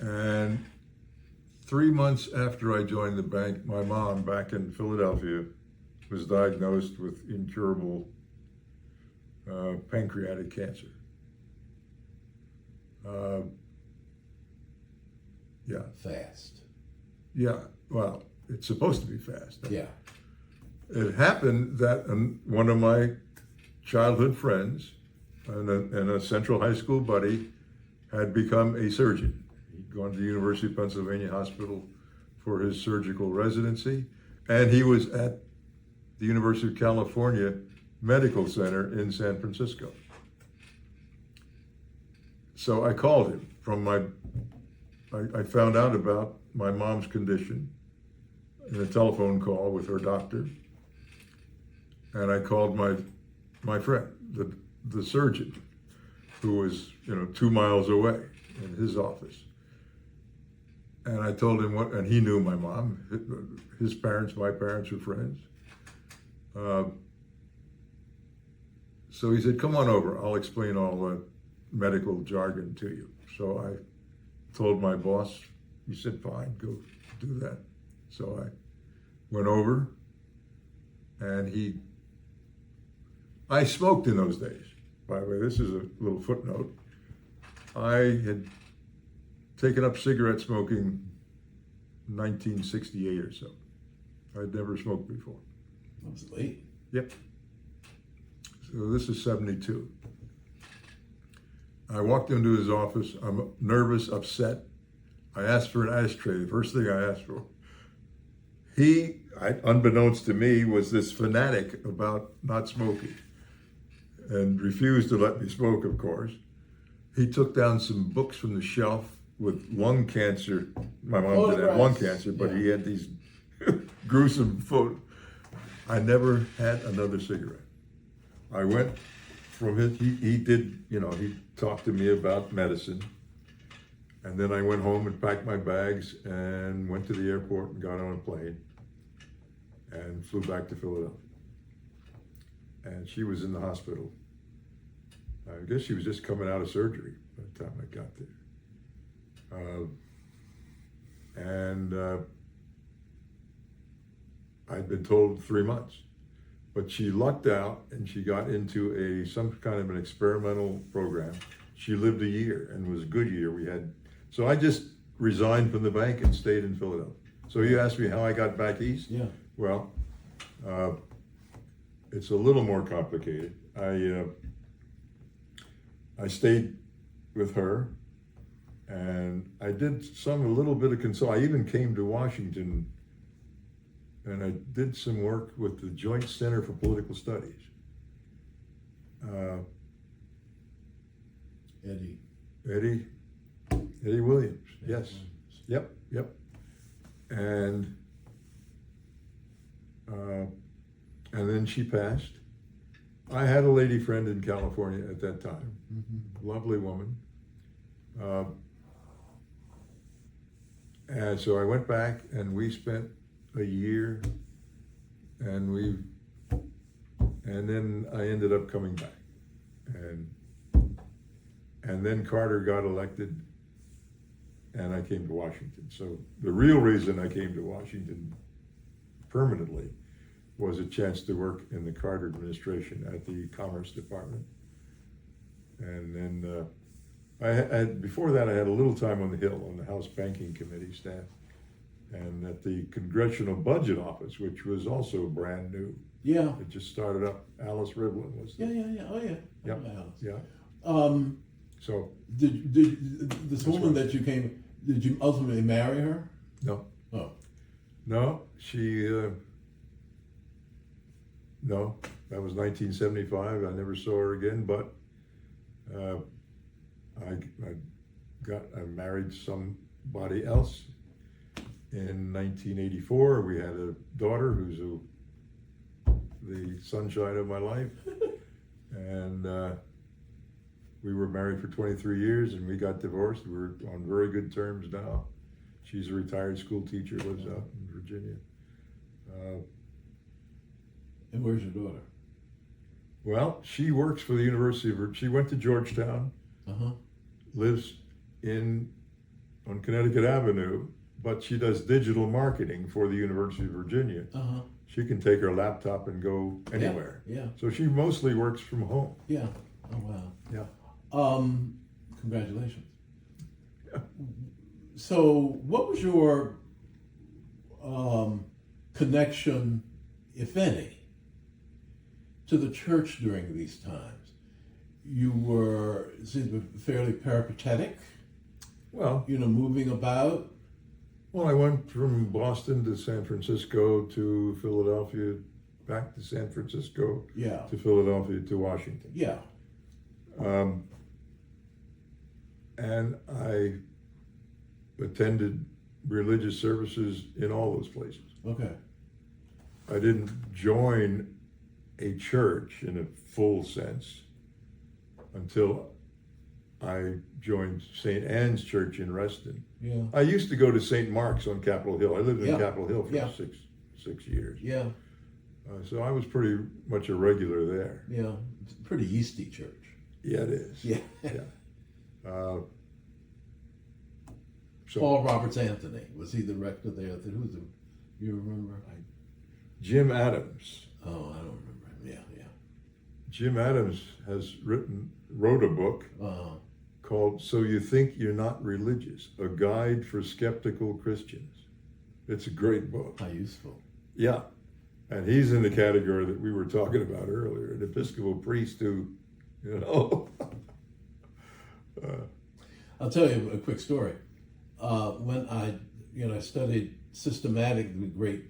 And 3 months after I joined the bank, my mom back in Philadelphia was diagnosed with incurable pancreatic cancer. Yeah, Fast. yeah. Well, it's supposed to be fast. Yeah. It happened that one of my childhood friends and a Central High School buddy had become a surgeon. He'd gone to the University of Pennsylvania Hospital for his surgical residency, and he was at the University of California Medical Center in San Francisco. So I called him I found out about my mom's condition in a telephone call with her doctor. And I called my friend, the surgeon, who was 2 miles away in his office. And I told him and he knew my mom. His parents, my parents were friends. So he said, "Come on over. I'll explain all the medical jargon to you." So I told my boss. He said, "Fine, go do that." So I went over, and I smoked in those days. By the way, this is a little footnote. I had taken up cigarette smoking in 1968 or so. I'd never smoked before. That was late. Yep. So this is 72. I walked into his office. I'm nervous, upset. I asked for an ashtray, the first thing I asked for. He, unbeknownst to me, was this fanatic about not smoking and refused to let me smoke, of course. He took down some books from the shelf with lung cancer. My mom didn't have lung cancer, but he had these gruesome photos. I never had another cigarette. I went from he did, he talked to me about medicine. And then I went home and packed my bags and went to the airport and got on a plane and flew back to Philadelphia. And she was in the hospital. I guess she was just coming out of surgery by the time I got there. I'd been told 3 months. But she lucked out and she got into some kind of an experimental program. She lived a year and was a good year. We had So I just resigned from the bank and stayed in Philadelphia. So you asked me how I got back east? Yeah. Well, it's a little more complicated. I stayed with her, and I did a little bit of consult. I even came to Washington, and I did some work with the Joint Center for Political Studies. Eddie Williams. Yes. Yep. And then she passed. I had a lady friend in California at that time, lovely woman. And so I went back, and we spent a year, and then I ended up coming back, and then Carter got elected, and I came to Washington. So the real reason I came to Washington permanently was a chance to work in the Carter administration at the Commerce Department. And then before that, I had a little time on the Hill on the House Banking Committee staff, and at the Congressional Budget Office, which was also brand new. Yeah. It just started up. Alice Rivlin was there. Yeah. Oh yeah. Yep. Yeah. So did this woman that you came? Did you ultimately marry her? no, Oh. no, she. No, that was 1975. I never saw her again, but I married somebody else in 1984. We had a daughter who's the sunshine of my life, and we were married for 23 years, and we got divorced. We're on very good terms now. She's a retired school teacher, lives out in Virginia. And where's your daughter? Well, she works for the University of Virginia. She went to Georgetown, lives on Connecticut Avenue, but she does digital marketing for the University of Virginia. She can take her laptop and go anywhere. Yeah. So she mostly works from home. Yeah. Oh wow. Yeah. Congratulations. Yeah. So, what was your connection, if any, to the church during these times? You were fairly peripatetic. Well, moving about. Well, I went from Boston to San Francisco to Philadelphia, back to San Francisco, to Philadelphia to Washington. Yeah. And I attended religious services in all those places. Okay. I didn't join a church in a full sense until I joined St. Anne's Church in Reston. Yeah. I used to go to St. Mark's on Capitol Hill. I lived in Capitol Hill for six years. Yeah. So I was pretty much a regular there. Yeah. It's a pretty yeasty church. Yeah, it is. Yeah. So Paul Roberts Anthony, was he the rector there? You remember? Jim Adams. Oh, I don't remember him. Yeah. Jim Adams wrote a book called "So You Think You're Not Religious: A Guide for Skeptical Christians." It's a great book. How useful. Yeah, and he's in the category that we were talking about earlier, an Episcopal priest who, I'll tell you a quick story. When I studied the great,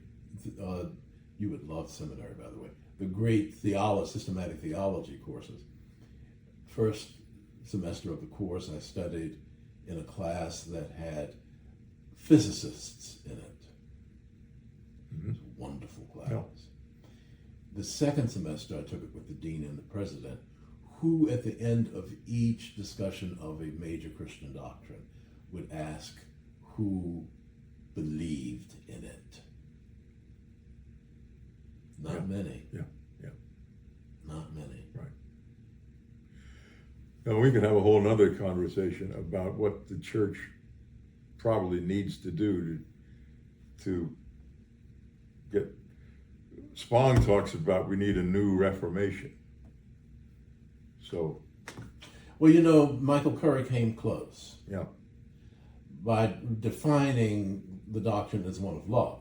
you would love seminary, by the way, the great systematic theology courses. First semester of the course, I studied in a class that had physicists in it. It was a wonderful class. Yeah. The second semester, I took it with the dean and the president, who at the end of each discussion of a major Christian doctrine would ask who believed in it. Not many. Yeah. Not many. Right. Now we could have a whole other conversation about what the church probably needs to do to get. Spong talks about we need a new Reformation. So. Well, Michael Curry came close. Yeah. by defining the doctrine as one of love.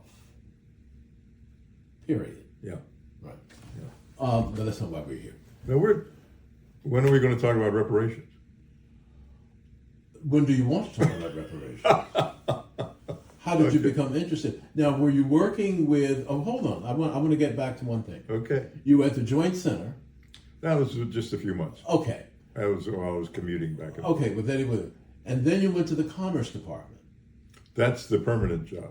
Period. Yeah. Right. Yeah. But that's not why we're here. Now, when are we going to talk about reparations? When do you want to talk about reparations? How did you become interested? Now, were you working with? Oh, hold on. I want to get back to one thing. Okay. You were at the Joint Center. That was just a few months. Okay. That was while I was commuting back and Okay, but and then you went to the Commerce Department. That's the permanent job.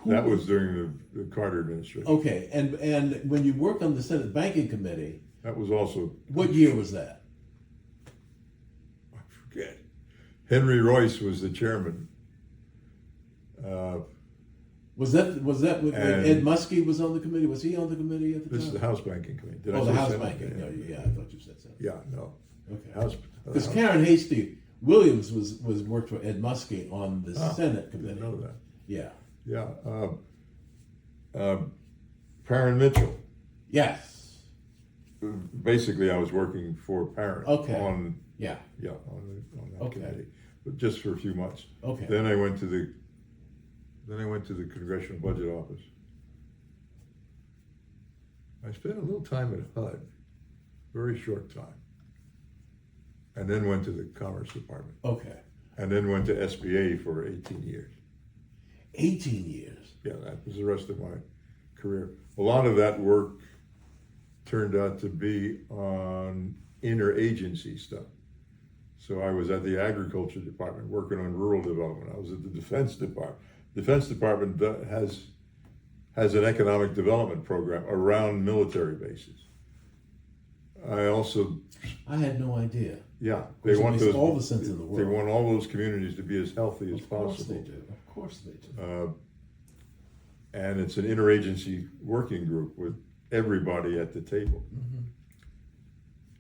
That was during the Carter administration. Okay, and when you worked on the Senate Banking Committee, That was also, what year was that? I forget. Henry Royce was the chairman. Was that when And- Ed Muskie was on the committee? Was he on the committee at the time? This is the House Banking Committee. Did I Oh, the say House Senate? Banking. No, yeah, I thought you said Senate. Yeah, no. Okay. House. Because Karen Hasty Williams was worked for Ed Muskie on the Senate committee. Didn't know that. Yeah. Yeah. Perrin Mitchell. Yes. Basically, I was working for Perrin. Okay. On Yeah. on that Okay. committee, but just for a few months. Okay. Then I went to the Congressional Budget Office. I spent a little time at HUD, very short time, and then went to the Commerce Department, Okay. and then went to SBA for 18 years. 18 years. Yeah, that was the rest of my career. A lot of that work turned out to be on interagency stuff. So I was at the Agriculture Department working on rural development. I was at the Defense Department. Defense Department has an economic development program around military bases. I had no idea. yeah, Which makes all the sense in the world. They want all those communities to be as healthy as Of course possible. they do. Of course they do. And it's an interagency working group with everybody at the table. Mm-hmm.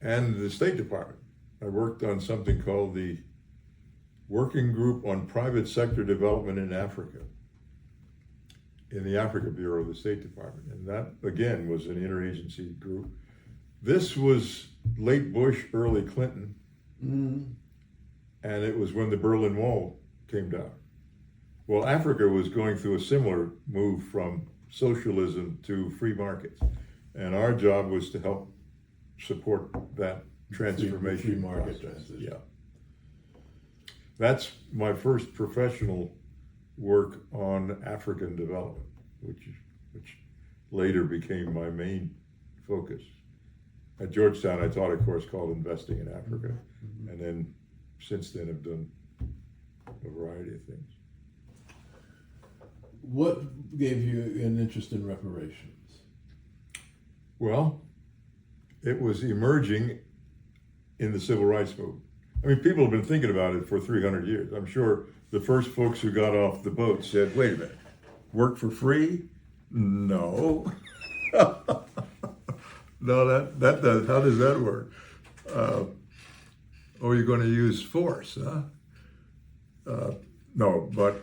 And the State Department. I worked on something called the Working Group on Private Sector Development in Africa, in the Africa Bureau of the State Department. And that, again, was an interagency group. This was late Bush, early Clinton, Mm-hmm. and it was when the Berlin Wall came down. Well, Africa was going through a similar move from socialism to free markets. And our job was to help support that transformation Free market process. transition. Yeah. That's my first professional work on African development, which later became my main focus. At Georgetown, I taught a course called Investing in Africa, and then since then have done a variety of things. What gave you an interest in reparations? Well, it was emerging in the civil rights movement. I mean, people have been thinking about it for 300 years. I'm sure the first folks who got off the boat said, wait a minute, work for free? No. No, that does, how does that work? Or you're going to use force, huh? No, but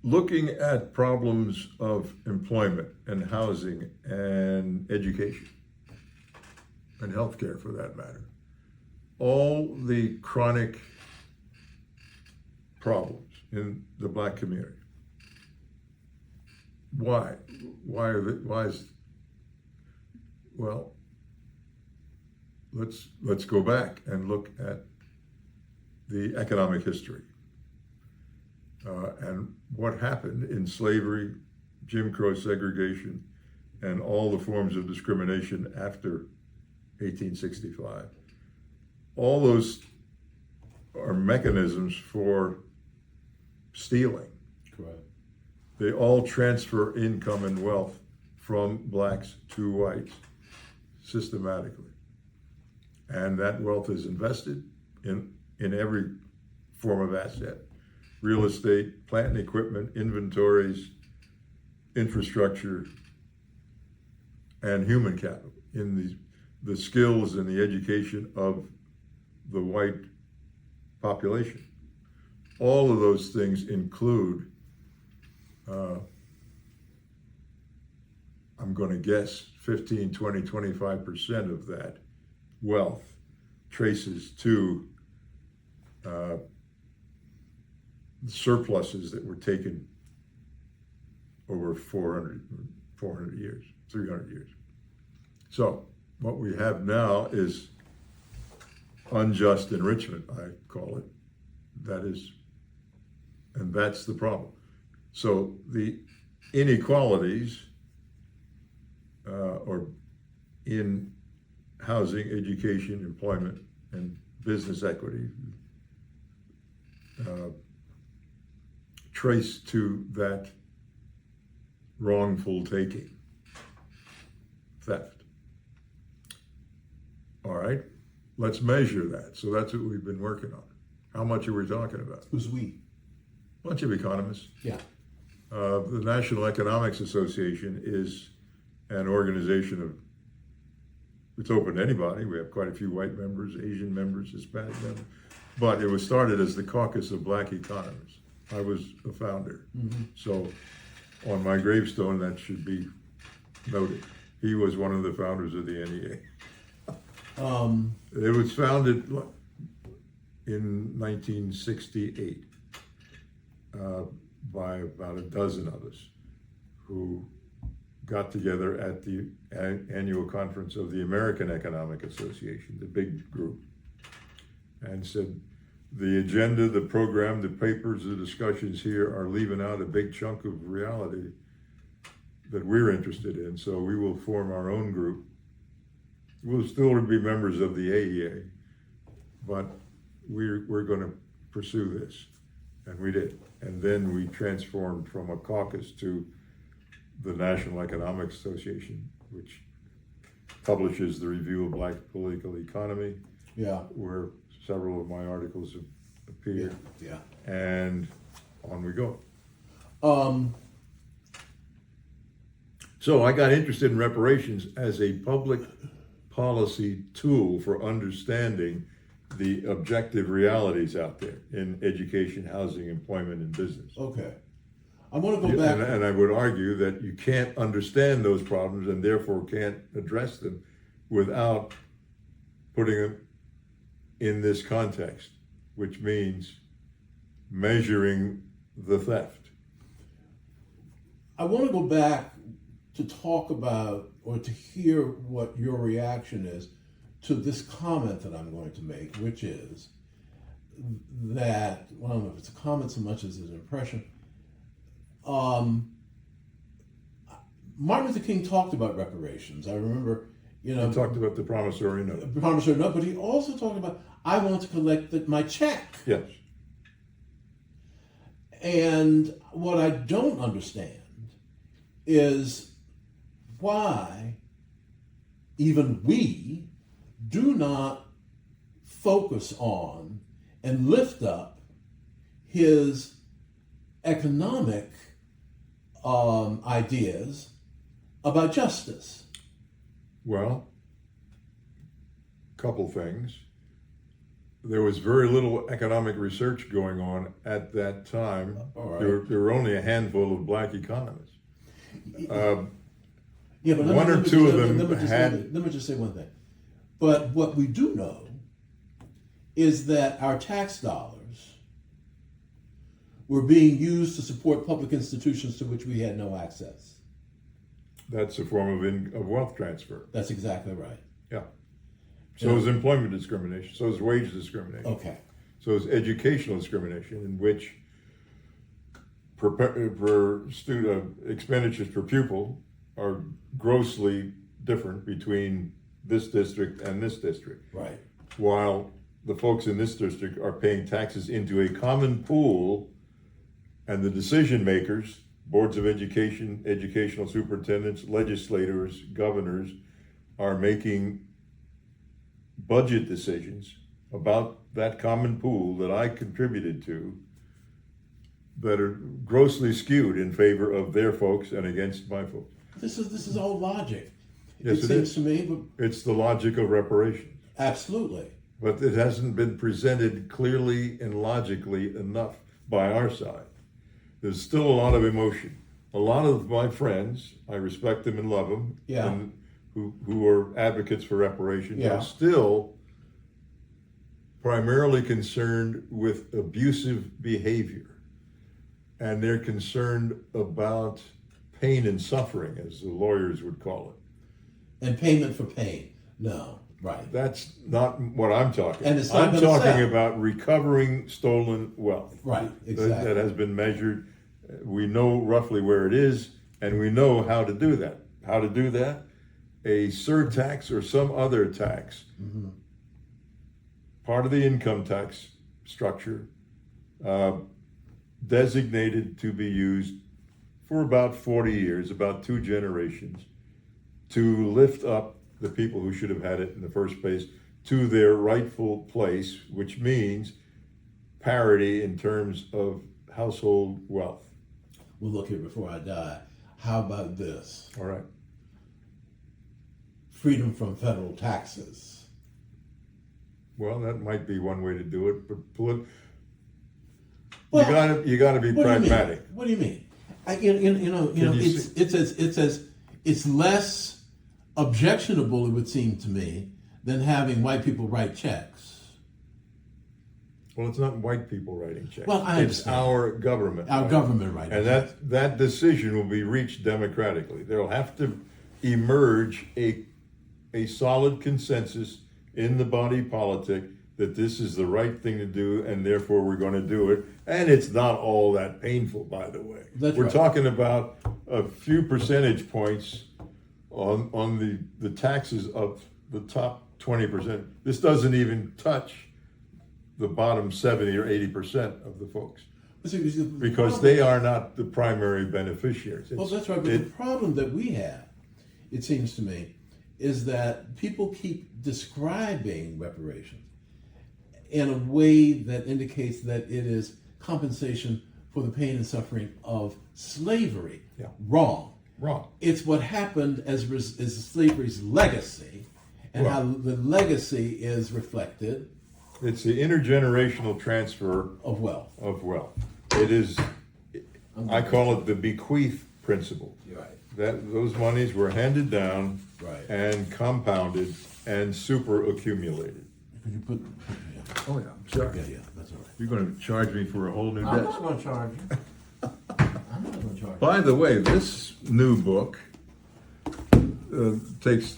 looking at problems of employment and housing and education and healthcare, for that matter, all the chronic problems in the Black community. Why? Why is? Well, let's go back and look at the economic history and what happened in slavery, Jim Crow segregation, and all the forms of discrimination after 1865. All those are mechanisms for stealing. Correct. They all transfer income and wealth from blacks to whites systematically. And that wealth is invested in every form of asset. Real estate, plant and equipment, inventories, infrastructure, and human capital in the skills and the education of the white population. All of those things include, I'm going to guess 15, 20, 25% of that wealth traces to surpluses that were taken over 400 years, 300 years. So what we have now is unjust enrichment, I call it. And that's the problem. So the inequalities or in housing, education, employment, and business equity trace to that wrongful taking, theft. All right, let's measure that. So that's what we've been working on. How much are we talking about? Who's we? A bunch of economists. Yeah. The National Economics Association is an organization of, it's open to anybody. We have quite a few white members, Asian members, Hispanic members. But it was started as the Caucus of Black Economists. I was a founder. Mm-hmm. So on my gravestone, that should be noted. He was one of the founders of the NEA. It was founded in 1968 by about a dozen of us who got together at the annual conference of the American Economic Association, the big group, and said, the agenda, the program, the papers, the discussions here are leaving out a big chunk of reality that we're interested in, so we will form our own group. We'll still be members of the AEA, but we're going to pursue this, and we did. And then we transformed from a caucus to the National Economic Association, which publishes the Review of Black Political Economy, Yeah. where several of my articles have appeared. Yeah. And on we go. So I got interested in reparations as a public policy tool for understanding the objective realities out there in education, housing, employment, and business. Okay. I want to go back. And I would argue that you can't understand those problems and therefore can't address them without putting them in this context, which means measuring the theft. I want to go back to talk about or to hear what your reaction is to this comment that I'm going to make, which is that, well, I don't know if it's a comment so much as an impression. Martin Luther King talked about reparations. I remember, He talked about the promissory note. Promissory note, but he also talked about, I want to collect my check. Yes. And what I don't understand is why even we do not focus on and lift up his economic ideas about justice. Well, couple things. There was very little economic research going on at that time. All right. There were only a handful of black economists. Yeah, but one or two of them let me just say one thing. But what we do know is that our tax dollars were being used to support public institutions to which we had no access. That's a form of wealth transfer. That's exactly right. Yeah. So is employment discrimination. So is wage discrimination. Okay. So is educational discrimination, in which per student expenditures per pupil are grossly different between this district and this district. Right. While the folks in this district are paying taxes into a common pool, and the decision makers, boards of education, educational superintendents, legislators, governors, are making budget decisions about that common pool that I contributed to that are grossly skewed in favor of their folks and against my folks. This is all logic. Yes, it seems to me, but it's the logic of reparations. absolutely. But it hasn't been presented clearly and logically enough by our side. There's still a lot of emotion. A lot of my friends, I respect them and love them, Yeah. and who are advocates for reparations, Yeah. are still primarily concerned with abusive behavior. And they're concerned about pain and suffering, as the lawyers would call it. And payment for pain. No, right. That's not what I'm talking And it's about. not I'm gonna talking sell. about recovering stolen wealth. Right, exactly. That has been measured. We know roughly where it is, and we know how to do that. How to do that? A surtax or some other tax, part of the income tax structure, designated to be used for about 40 years, about 2 generations, to lift up the people who should have had it in the first place to their rightful place, which means parity in terms of household wealth. Well, look here, before I die, how about this? All right. Freedom from federal taxes. Well, that might be one way to do it, but Well, you gotta be What pragmatic. What do you mean? It's less objectionable, it would seem to me, than having white people write checks. Well, it's not white people writing checks. Well, I it's understand. our government. Our writing. government writing And checks. that decision will be reached democratically. There'll have to emerge a solid consensus in the body politic that this is the right thing to do, and therefore we're going to do it. And it's not all that painful, by the way. That's we're right. talking about a few percentage points on the taxes of the top 20%. This doesn't even touch the bottom 70 or 80% of the folks, because they are not the primary beneficiaries. Well, that's right, but the problem that we have, it seems to me, is that people keep describing reparations in a way that indicates that it is compensation for the pain and suffering of slavery. Yeah. Wrong. Wrong. It's what happened as slavery's legacy, and Well, how the legacy is reflected it's the intergenerational transfer of wealth. of wealth. It is, I call it the bequeath principle. Right. That those monies were handed down Right. and compounded and super accumulated. Could you put? Yeah, Oh yeah, I'm sorry. yeah, that's all right. You're going to charge me for a whole new I'm desk. not going to charge you. I'm not going to charge you. By the way, this new book takes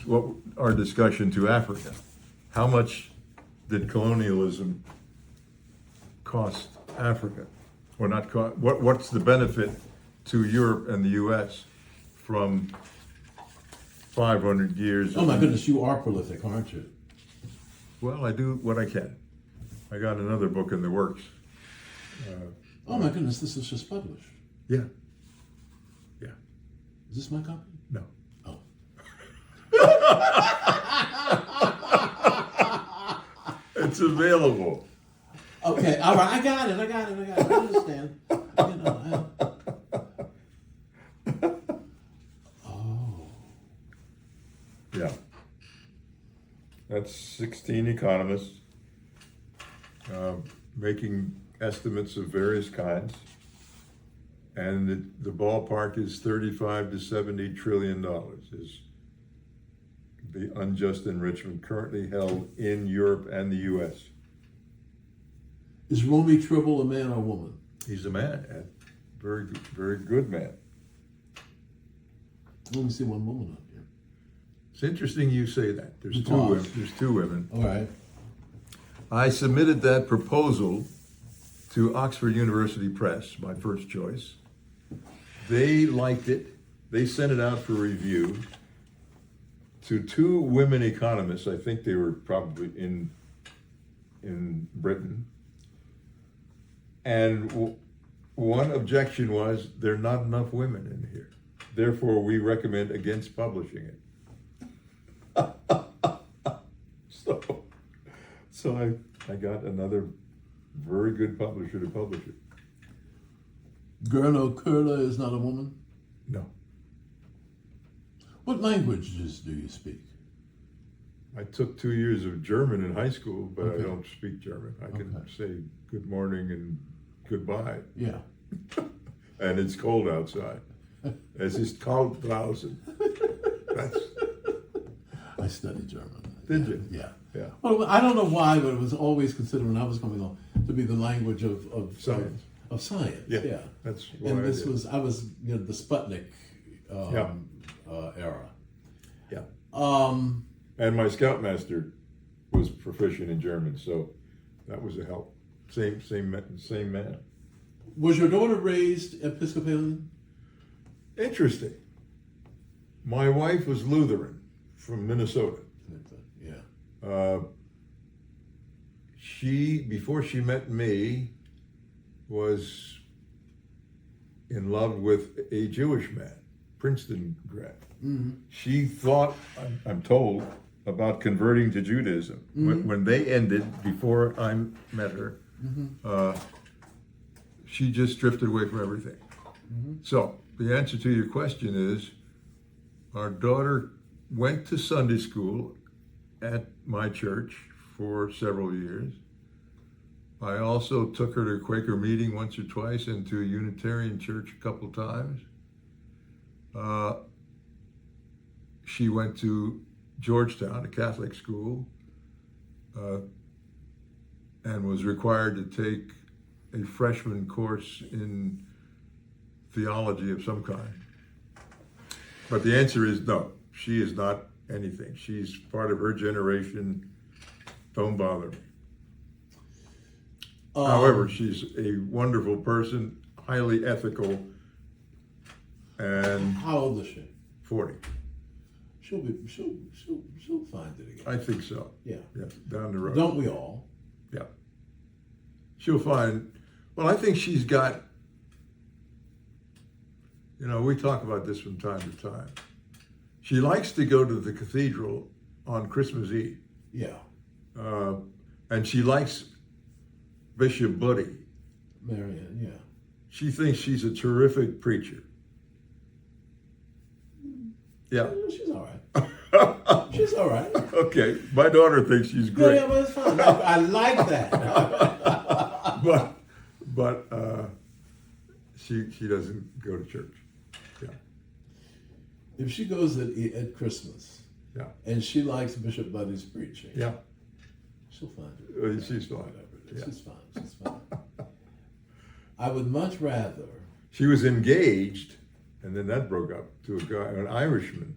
our discussion to Africa. How much did colonialism cost Africa? Or not cost? What's the benefit to Europe and the U.S. from 500 years? Oh my goodness, you are prolific, aren't you? Well, I do what I can. I got another book in the works. Oh my goodness, this is just published. Yeah. Yeah. Is this my copy? No. Oh. It's available. Okay, all right, I got it. I understand. Oh. Yeah. That's 16 economists making estimates of various kinds. And the ballpark is 35 to 70 trillion dollars is the unjust enrichment currently held in Europe and the U.S. Is Romy Tribble a man or a woman? He's a man, and very good man. Let me see one woman up here. It's interesting you say that. There's two Because- women. There's 2 women. All right. I submitted that proposal to Oxford University Press, my first choice. They liked it. They sent it out for review to 2 women economists. I think they were probably in Britain. And one objection was there are not enough women in here. Therefore, we recommend against publishing it. So I got another very good publisher to publish it. Gurno Kurla is not a woman? No. What languages do you speak? I took 2 years of German in high school, but Okay. I don't speak German. I can Okay. say good morning and goodbye. Yeah. And it's cold outside. Es ist kalt draußen. That's, I studied German. did you? Yeah. Yeah. Well, I don't know why, but it was always considered when I was coming along to be the language of Science. Of science. Yeah. Yeah. That's why And I this did. I was the Sputnik era. Yeah. Um, And my scoutmaster was proficient in German, so that was a help. Same man. was your daughter raised Episcopalian? Interesting. My wife was Lutheran from Minnesota. Yeah. She, before she met me, was in love with a Jewish man, Princeton grad. Mm-hmm. She thought, I'm told, about converting to Judaism. When they ended, before I met her, she just drifted away from everything. So the answer to your question is, our daughter went to Sunday school at my church for several years. I also took her to a Quaker meeting once or twice and to a Unitarian church a couple times. She went to Georgetown, a Catholic school, and was required to take a freshman course in theology of some kind. But the answer is no, she is not anything. She's part of her generation. Don't bother me. However, she's a wonderful person, highly ethical, and How old is she? 40. She'll find it again. I think so. Yeah. Yeah, down the road. Don't we all? Yeah. She'll find, well, I think she's got, we talk about this from time to time. She likes to go to the cathedral on Christmas Eve. Yeah. And she likes Bishop Buddy. Marianne, yeah. She thinks she's a terrific preacher. Yeah. She's all right. She's all right. Okay. My daughter thinks she's great. Yeah, but it's fine. I like that. but she doesn't go to church. Yeah. If she goes at Christmas, Yeah. and she likes Bishop Buddy's preaching, Yeah. she'll find it. She's fine. Whatever it is. Yeah. She's fine. She's fine. I would much rather. She was engaged, and then that broke up, to a guy, an Irishman,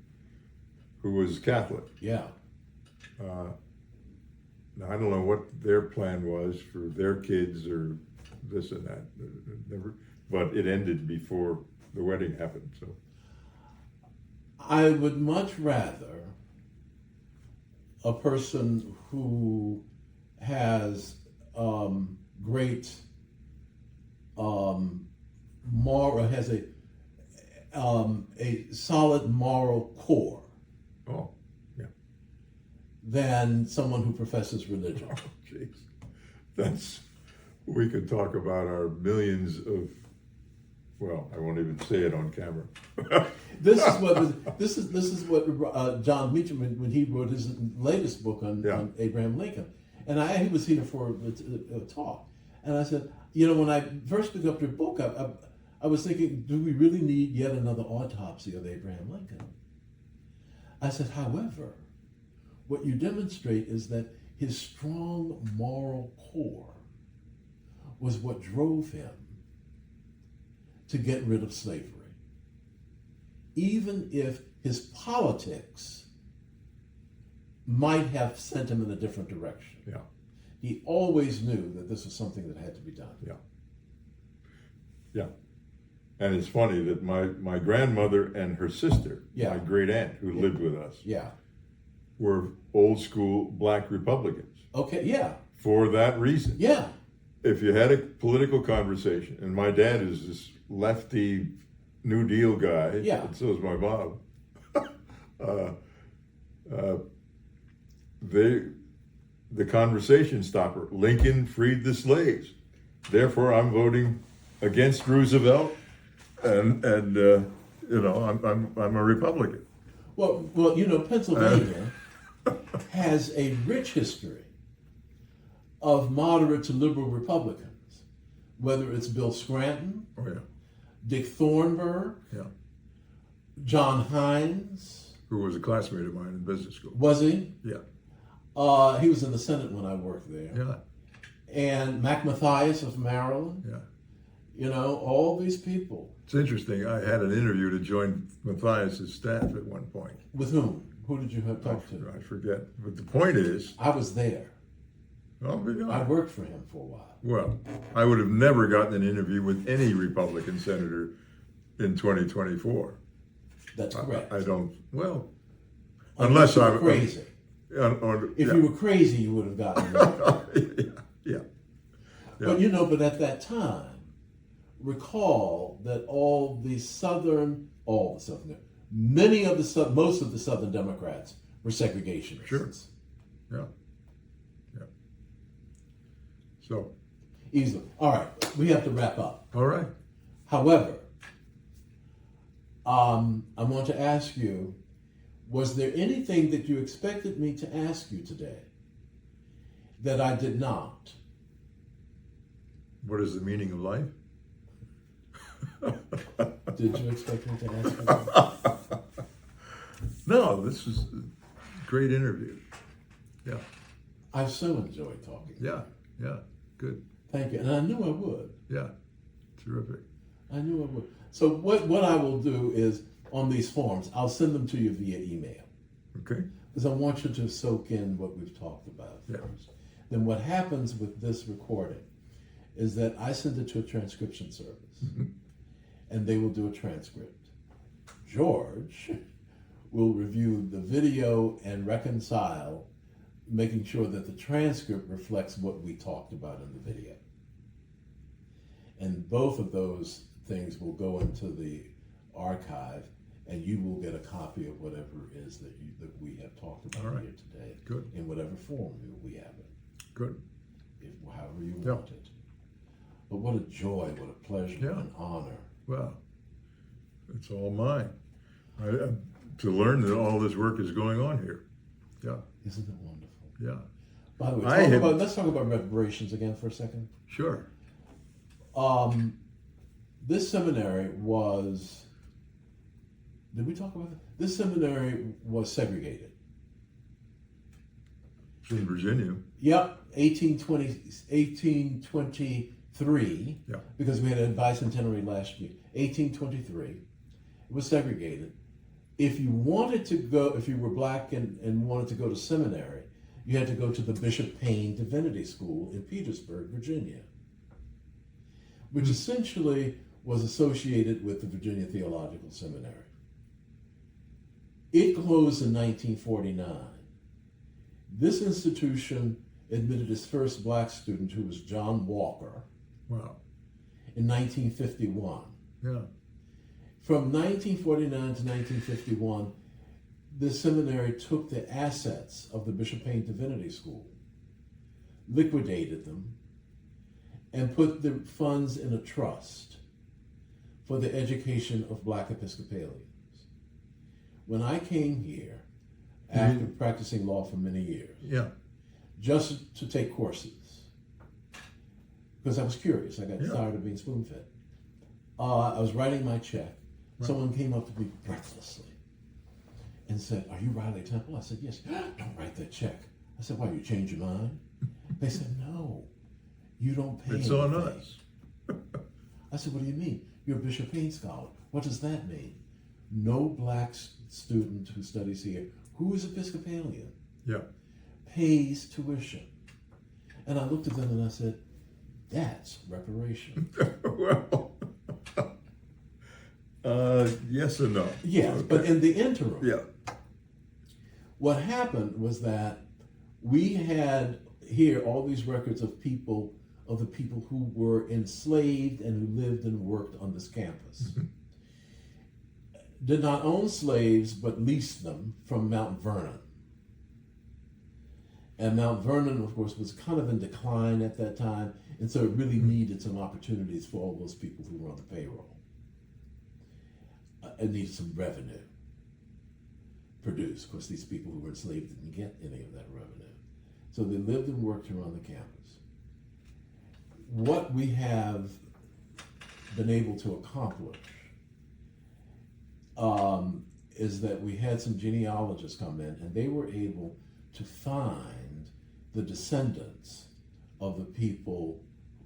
who was Catholic. Yeah. Now, I don't know what their plan was for their kids or this and that, but it ended before the wedding happened. So I would much rather a person who has great moral, has a solid moral core, oh, yeah. than someone who professes religion. Oh, jeez. We could talk about our millions of, well, I won't even say it on camera. This is what John Meacham, when he wrote his latest book on Abraham Lincoln, and he was here for a talk, and I said, when I first picked up your book, I was thinking, do we really need yet another autopsy of Abraham Lincoln? I said, however, what you demonstrate is that his strong moral core was what drove him to get rid of slavery. Even if his politics might have sent him in a different direction. Yeah. He always knew that this was something that had to be done. Yeah. Yeah. And it's funny that my grandmother and her sister, my great aunt who lived with us, were old school black Republicans. Okay, yeah. For that reason. Yeah. If you had a political conversation, and my dad is this lefty New Deal guy, and so is my mom, the conversation stopper, Lincoln freed the slaves. Therefore, I'm voting against Roosevelt, and I'm a Republican. Well, Pennsylvania has a rich history of moderate to liberal Republicans, whether it's Bill Scranton, Dick Thornburg, John Hines. Who was a classmate of mine in business school. Was he? Yeah. He was in the Senate when I worked there. Yeah, And Mac Mathias of Maryland. yeah. You know, all these people. It's interesting. I had an interview to join Matthias's staff at one point. With whom? Who did you have talked to? I forget. But the point is, I was there. oh my I God. worked for him for a while. Well, I would have never gotten an interview with any Republican senator in 2024. That's correct. I don't. Well, Unless unless you were I'm crazy. If yeah. you were crazy, you would have gotten it. yeah. But you know, but at that time, recall that most of the Southern Democrats were segregationists. Sure. Yeah. Yeah. So. Easily. All right, we have to wrap up. All right. However, I want to ask you, was there anything that you expected me to ask you today that I did not? What is the meaning of life? Did you expect me to ask you that? No, this was a great interview. Yeah. I so enjoyed talking. Yeah. Yeah. Good. Thank you. And I knew I would. Yeah. Terrific. I knew I would. So what I will do is, on these forms, I'll send them to you via email. Okay. Because I want you to soak in what we've talked about Yeah. first. Then what happens with this recording is that I send it to a transcription service, and they will do a transcript. George will review the video and reconcile, making sure that the transcript reflects what we talked about in the video. And both of those things will go into the archive, and you will get a copy of whatever it is that we have talked about All right. here today. Good. In whatever form we have it, Good. however you Yeah. want it. But what a joy, what a pleasure, Yeah. what an honor. Well, it's all mine. To learn that all this work is going on here. Yeah. Isn't it wonderful? Yeah. By the way, let's talk about reparations again for a second. Sure. This seminary was, did we talk about that? This seminary was segregated. It's in Virginia. Yep, 1823, Yeah. because we had a bicentenary last year. 1823, it was segregated. If you wanted to go, if you were black and wanted to go to seminary, you had to go to the Bishop Payne Divinity School in Petersburg, Virginia, which essentially was associated with the Virginia Theological Seminary. It closed in 1949. This institution admitted its first black student, who was John Walker, Wow. in 1951. Yeah. From 1949 to 1951, the seminary took the assets of the Bishop Payne Divinity School, liquidated them, and put the funds in a trust for the education of Black Episcopalians. When I came here, after practicing law for many years, Yeah. just to take courses, because I was curious. I got Yeah. tired of being spoon-fed. I was writing my check. Right. Someone came up to me breathlessly and said, "Are you Riley Temple?" I said, "Yes." "Don't write that check." I said, "Why, you changed your mind?" They said, "No, you don't pay It's on anything." us. I said, "What do you mean? You're a Bishop Payne scholar. What does that mean?" No black student who studies here, who is Episcopalian, Yeah. pays tuition. And I looked at them and I said, "That's reparation." Well, yes and no. Yes, Okay. but in the interim, Yeah. what happened was that we had here all these records of the people who were enslaved and who lived and worked on this campus. Did not own slaves, but leased them from Mount Vernon. And Mount Vernon, of course, was kind of in decline at that time, and so it really needed some opportunities for all those people who were on the payroll. It needed some revenue produced. Of course, these people who were enslaved didn't get any of that revenue. So they lived and worked here on the campus. What we have been able to accomplish is that we had some genealogists come in, and they were able to find the descendants of the people,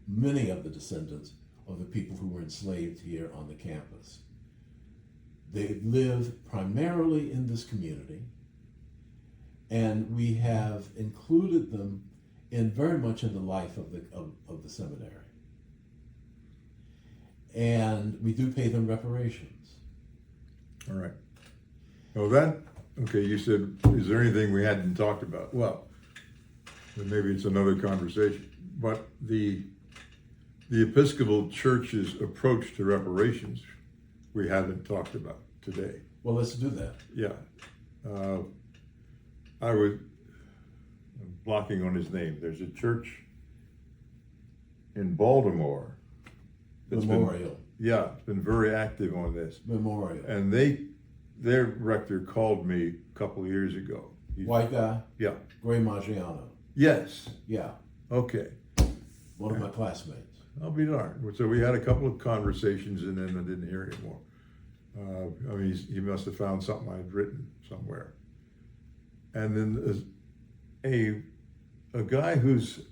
many of the descendants of the people who were enslaved here on the campus. They live primarily in this community, and we have included them in very much in the life of the seminary. And we do pay them reparations. All right. Well, okay, you said, is there anything we hadn't talked about? Well, then maybe it's another conversation. But the Episcopal Church's approach to reparations, we haven't talked about today. Well, let's do that. Yeah. I'm blocking on his name. There's a church in Baltimore. Memorial. It's been very active on this. Memorial. And their rector called me a couple of years ago. White guy? Yeah. Gray Maggiano. Yes. Yeah. Okay. One of my classmates. I'll be darned. So we had a couple of conversations, and then I didn't hear anymore. I mean, he must have found something I'd written somewhere. And then a guy who's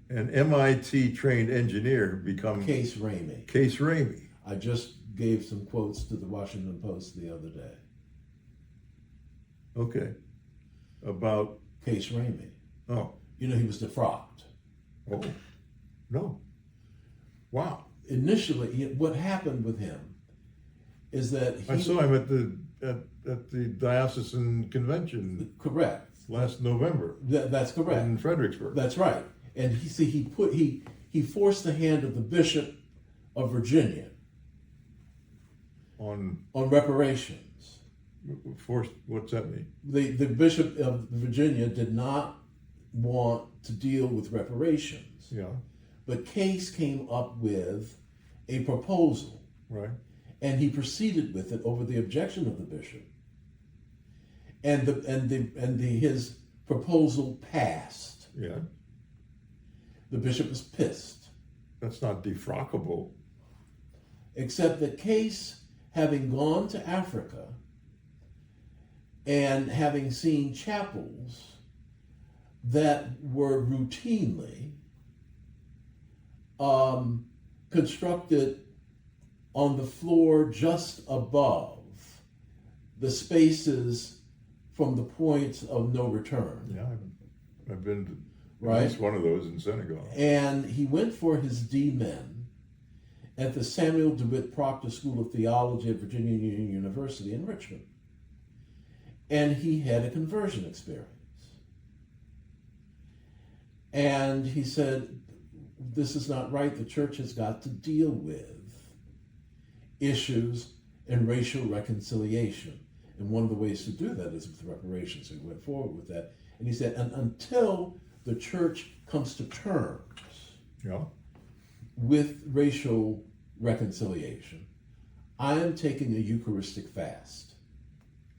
an MIT trained engineer become Case Ramey. Case Ramey. I just gave some quotes to the Washington Post the other day. Okay. About Case Ramey. Oh. You know, he was defrocked. Oh. No. Wow. Initially, what happened with him is that I saw him at the diocesan convention. Correct. Last November. That's correct. In Fredericksburg. That's right. And he forced the hand of the Bishop of Virginia on reparations. Forced? What's that mean? The Bishop of Virginia did not want to deal with reparations. Yeah. But Case came up with a proposal. Right. And he proceeded with it over the objection of the bishop. And his proposal passed. Yeah. The bishop was pissed. That's not defrockable. Except that Case, having gone to Africa and having seen chapels that were routinely constructed on the floor just above the spaces from the point of no return. Yeah, I've been to right? at least one of those in Senegal. And he went for his D-Min at the Samuel DeWitt Proctor School of Theology at Virginia Union University in Richmond. And he had a conversion experience. And he said, this is not right. The church has got to deal with issues and racial reconciliation. And one of the ways to do that is with reparations. So he went forward with that. And he said, and until the church comes to terms with racial reconciliation, I am taking a Eucharistic fast.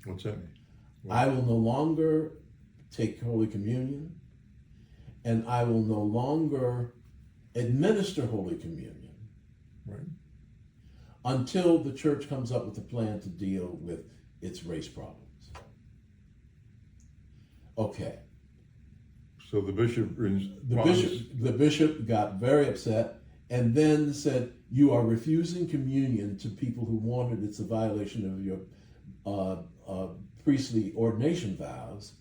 What's that mean? I will no longer take Holy Communion, and I will no longer administer Holy Communion until the church comes up with a plan to deal with its race problems. Okay. So the bishop the bishop got very upset and then said, you are refusing communion to people who wanted it's a violation of your priestly ordination vows,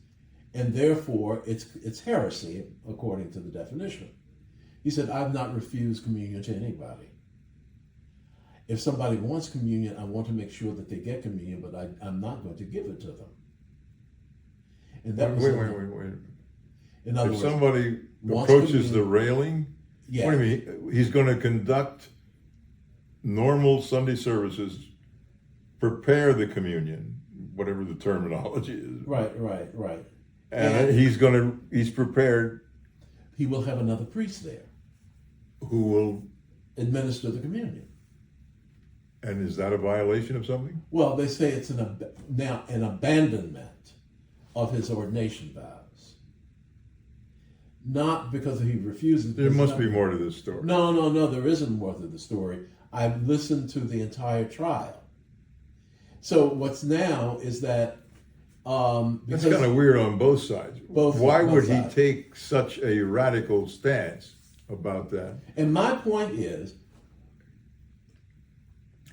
and therefore it's heresy according to the definition. He said, I've not refused communion to anybody. If somebody wants communion, I want to make sure that they get communion, but I'm not going to give it to them. And that was wait. In other words, somebody approaches the railing, yeah. What do you mean? He's going to conduct normal Sunday services, prepare the communion, whatever the terminology is. Right. And he's prepared. He will have another priest there who will administer the communion. And is that a violation of something? Well, they say it's an abandonment of his ordination vows. Not because he refuses. There must be more to this story. No, there isn't more to the story. I've listened to the entire trial. So what's now is that That's Because kind of weird on both sides. Both- Why both would sides. he take such a radical stance about that? and my point is,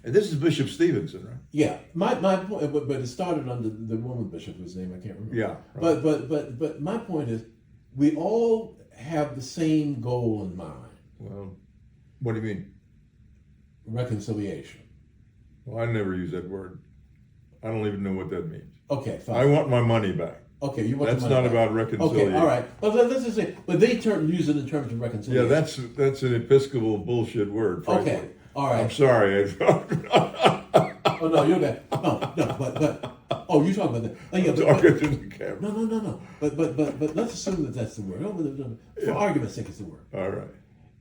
And this is Bishop Stevenson, right? yeah, my point, but it started under the woman bishop whose name I can't remember. Yeah. Right. But my point is, we all have the same goal in mind: Well, what do you mean? reconciliation. Well, I never use that word. I don't even know what that means. Okay, fine. I want my money back. Okay, you want That's the money not back. about reconciliation. Okay, all right. But let's just say, but they use it in terms of Yeah, reconciliation. that's an Episcopal bullshit word. Frankly. Okay, all right. I'm sorry. Oh no, you're okay. No, but oh, you talking about that? Oh, yeah, Talking to the camera. no. But let's assume that that's the word. For argument's sake, it's the word. All right.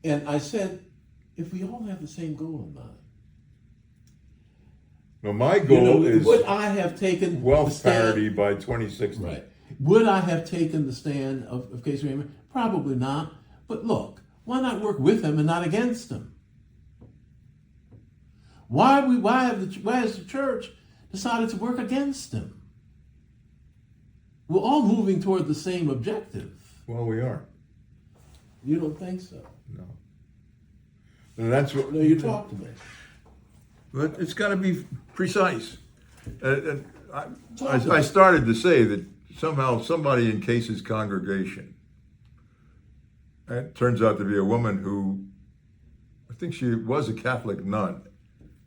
And I said, if we all have the same goal in mind, Now, my goal is would I have taken the wealth stand? parity by 2060. Right. Would I have taken the stand of Casey Raymond? Probably not. But look, why not work with him and not against him? Why has the church decided to work against him? We're all moving toward the same objective. Well, we are. You don't think so? No. And that's what. No, you talk to me. But it's got to be precise. And Talk to I me. started to say that somehow somebody in Case's congregation, it turns out to be a woman who, I think she was a Catholic nun,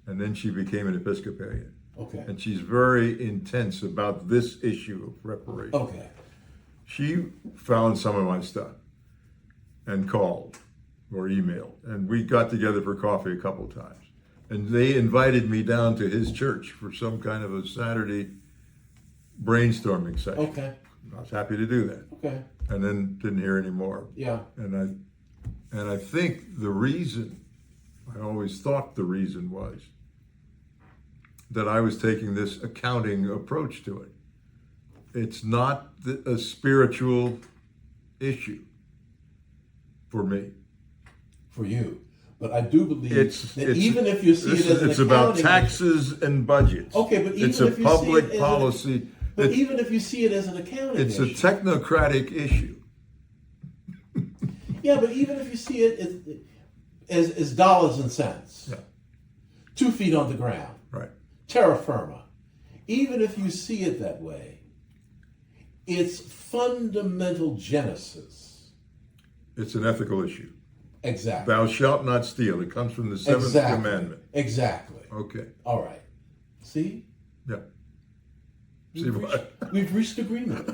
and then she became an Episcopalian. Okay. And she's very intense about this issue of reparations. Okay. She found some of my stuff and called or emailed, and we got together for coffee a couple times. And they invited me down to his church for some kind of a Saturday brainstorming session. Okay. I was happy to do that, Okay. and then didn't hear any more. Yeah. And I think the reason, I always thought the reason was that I was taking this accounting approach to it. It's not a spiritual issue for me. For you. But I do believe It's even if you see it as an it's about accounting taxes and budgets. Okay, but even it's a if you see public it as policy. But even if you see it as an accounting It's a issue. technocratic issue. Yeah, but even if you see it as dollars and cents, Yeah. 2 feet on the ground, Right. terra firma, even if you see it that way, its fundamental genesis. It's an ethical issue. Exactly. Thou shalt not steal. It comes from the seventh Exactly. commandment. Exactly. Okay. All right. See? Yeah. See We've what? reached, we've reached agreement.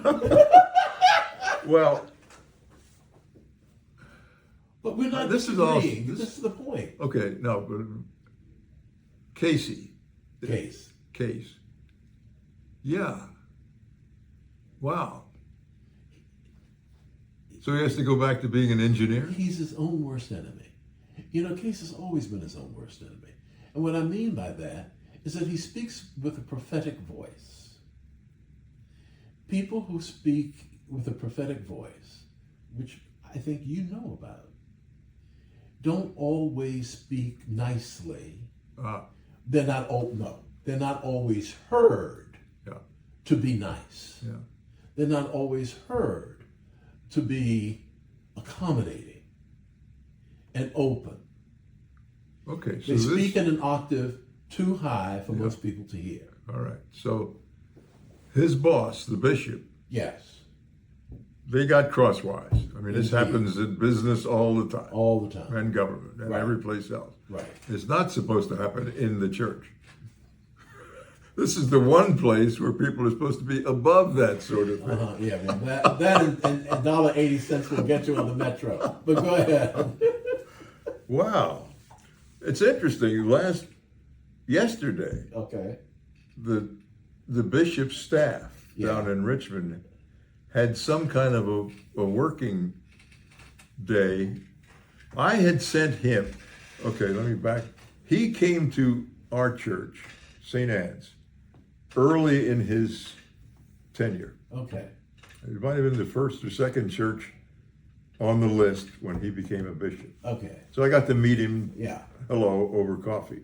Well, But we're not This is all- disagreeing. this- This is the point. okay. No, but Casey. Case. Yeah. Wow. So he has to go back to being an engineer? He's his own worst enemy. You know, Case has always been his own worst enemy. And what I mean by that is that he speaks with a prophetic voice. People who speak with a prophetic voice, which I think you know about, don't always speak nicely. They're not always heard Yeah. to be nice. Yeah. They're not always heard to be accommodating and open. Okay. So They this. speak in an octave too high for most people to hear. All right. So his boss, the bishop, Yes, they got crosswise. I mean, this Indeed. happens in business all the time, all the time. and government, and Right. every place else. Right. It's not supposed to happen in the church. This is the one place where people are supposed to be above that sort of thing. Yeah, man. That and $1.80 will get you on the metro. But go ahead. Wow. It's interesting. Yesterday, Okay. the bishop's staff down in Richmond had some kind of a working day. I had sent him, okay, let me back. He came to our church, St. Anne's, early in his tenure. Okay. It might have been the first or second church on the list when he became a bishop. Okay. So I got to meet him, Yeah. hello, over coffee.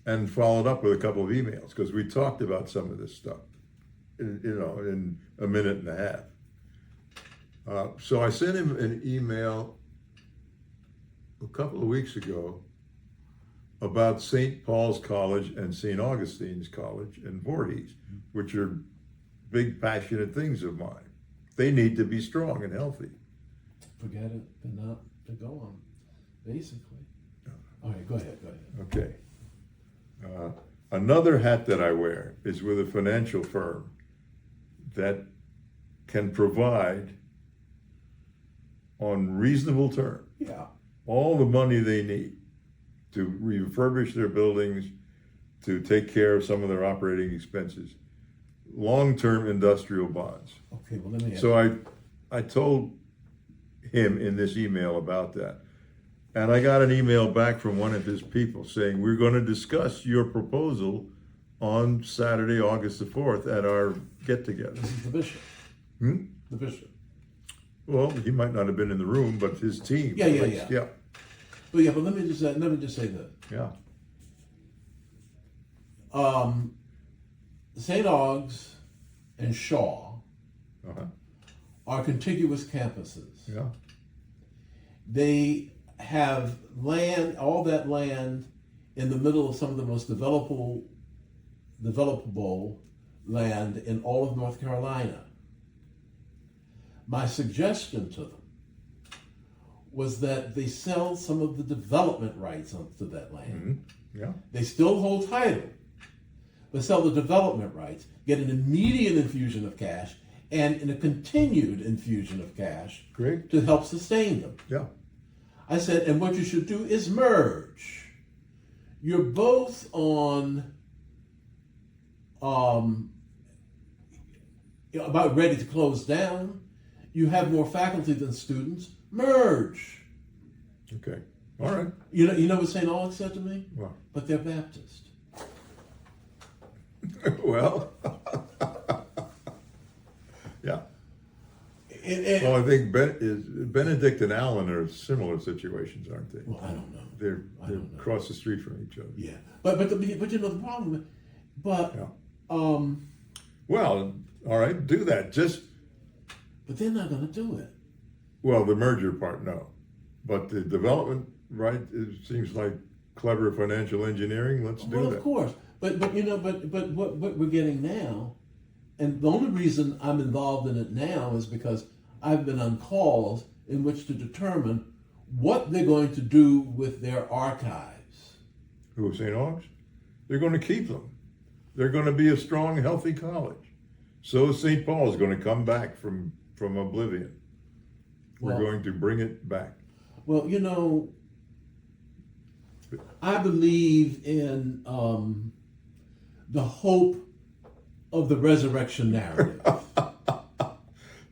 and followed up with a couple of emails because we talked about some of this stuff, in a minute and a half. So I sent him an email a couple of weeks ago about St. Paul's College and St. Augustine's College in Voorhees, which are big, passionate things of mine. They need to be strong and healthy. Forget it, they're not to go on, basically. All right, go ahead. Okay. Another hat that I wear is with a financial firm that can provide on reasonable terms Yeah. all the money they need to refurbish their buildings, to take care of some of their operating expenses, long-term industrial bonds. Okay, well, let me ask. So I told him in this email about that. And I got an email back from one of his people saying, we're going to discuss your proposal on Saturday, August the 4th at our get-together. This is the bishop. Hmm? The bishop. Well, he might not have been in the room, but his team. Yeah. Yeah. But let me just say this. Yeah. St. Augs and Shaw Uh-huh. are contiguous campuses. Yeah. They have land, all that land in the middle of some of the most developable land in all of North Carolina. My suggestion to them was that they sell some of the development rights to that land. Mm-hmm. Yeah. They still hold title, but sell the development rights, get an immediate infusion of cash and a continued infusion of cash Great. to help sustain them. Yeah. I said, and what you should do is merge. You're both on about ready to close down. You have more faculty than students. Merge. Okay. All right. You know what St. Augs said to me? Well. But they're Baptist. Well. Yeah. And, Well, I think Benedict and Allen are similar situations, aren't they? well, I don't know. They're I don't know. across the street from each other. Yeah, but you know the problem. But Yeah. Well, all right, do that. but they're not going to do it. Well, the merger part, no, but the development, right? It seems like clever financial engineering. Let's do Well, that. of course, but what we're getting now, and the only reason I'm involved in it now is because I've been on calls in which to determine what they're going to do with their archives. Who is St. Augs? They're going to keep them. They're going to be a strong, healthy college. So St. Paul is going to come back from oblivion. We're Well- going to bring it back. Well, I believe in the hope of the resurrection narrative.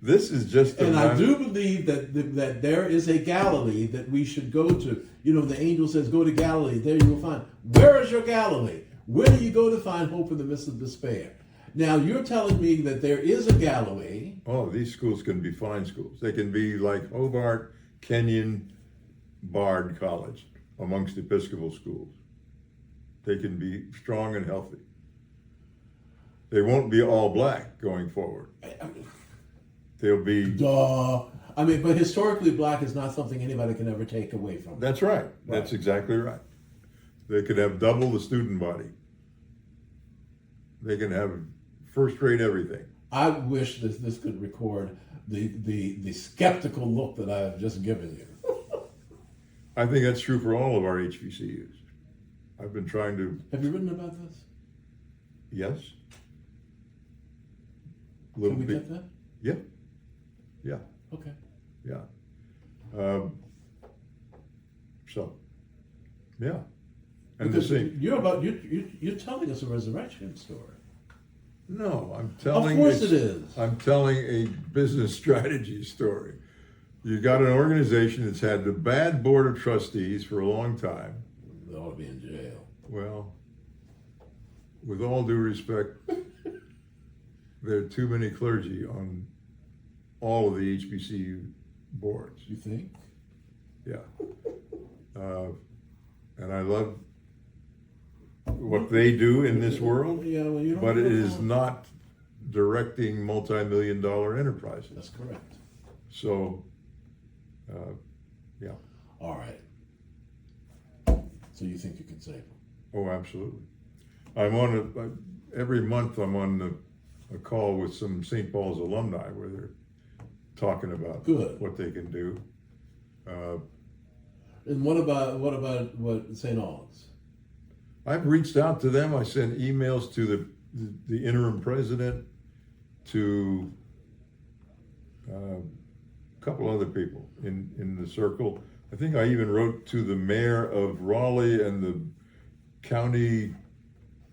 This is just And I do believe that there is a Galilee that we should go to. The angel says, go to Galilee, there you will find. Where is your Galilee? Where do you go to find hope in the midst of despair? Now, you're telling me that there is a Galilee. Oh, these schools can be fine schools. They can be like Hobart, Kenyon, Bard College amongst Episcopal schools. They can be strong and healthy. They won't be all black going forward. They'll be. Duh. But historically, black is not something anybody can ever take away from. That's right. That's exactly right. They could have double the student body. They can have first-rate everything. I wish this could record the skeptical look that I have just given you. I think that's true for all of our HBCUs. I've been trying to. Have you written about this? Yes. Can we get that? Yeah. Yeah. Okay. Yeah. So. Yeah. And Because the same. you're telling us a resurrection story. No, I'm telling. Of course it is. I'm telling a business strategy story. You got an organization that's had the bad board of trustees for a long time. They ought to be in jail. Well, with all due respect, there are too many clergy on all of the HBCU boards. You think? Yeah. And I love what they do in this world, Yeah, well, you don't but it know is how. not directing multi-million-dollar enterprises. That's correct. So, yeah. All right. So you think you can save them? Oh, absolutely. I'm on every month I'm on a call with some St. Paul's alumni where they're talking about Good. what they can do. And what about St. Albans? I've reached out to them. I sent emails to the interim president, to a couple other people in the circle. I think I even wrote to the mayor of Raleigh and the county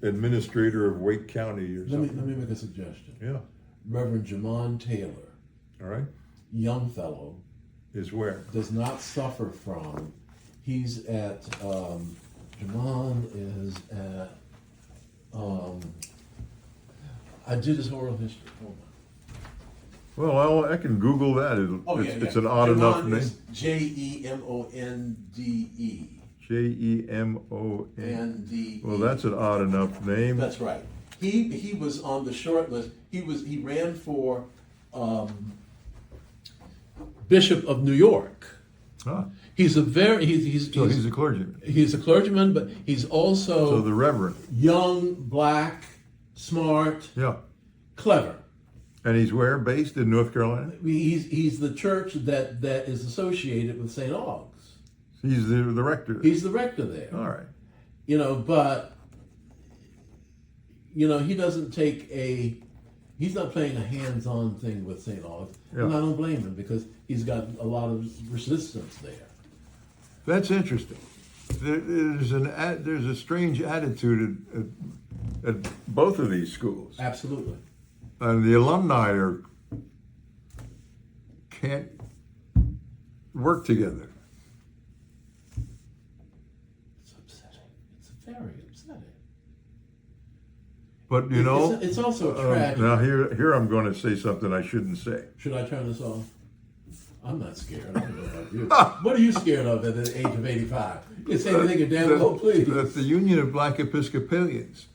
administrator of Wake County or Let something. me make a suggestion. Yeah. Reverend Jamon Taylor, All right. young fellow, Is where? does not suffer from. He's at Jamon is at. I did his oral history. Hold on. Well, I can Google that. It's an odd enough name. Is Jemonde. Jemon. NDE. Well, that's an odd enough name. That's right. He was on the short list. He ran for Bishop of New York. Ah, He's a very he's so he's a clergyman. he's a clergyman, but he's So also the Reverend. young, black, smart, Yeah. clever. And he's where? Based in North Carolina? He's the church that is associated with St. Aug's. He's the rector. He's the rector there. All right. But he doesn't he's not playing a hands-on thing with St. Aug's. Yeah. And I don't blame him because he's got a lot of resistance there. That's interesting. There's a strange attitude at both of these schools. Absolutely. And the alumni can't work together. It's upsetting. It's very upsetting. But It's also tragic. now here I'm going to say something I shouldn't say. Should I turn this off? I'm not scared. I don't know about you. What are you scared of at the age of 85? You can say anything you damn well please. That the Union of Black Episcopalians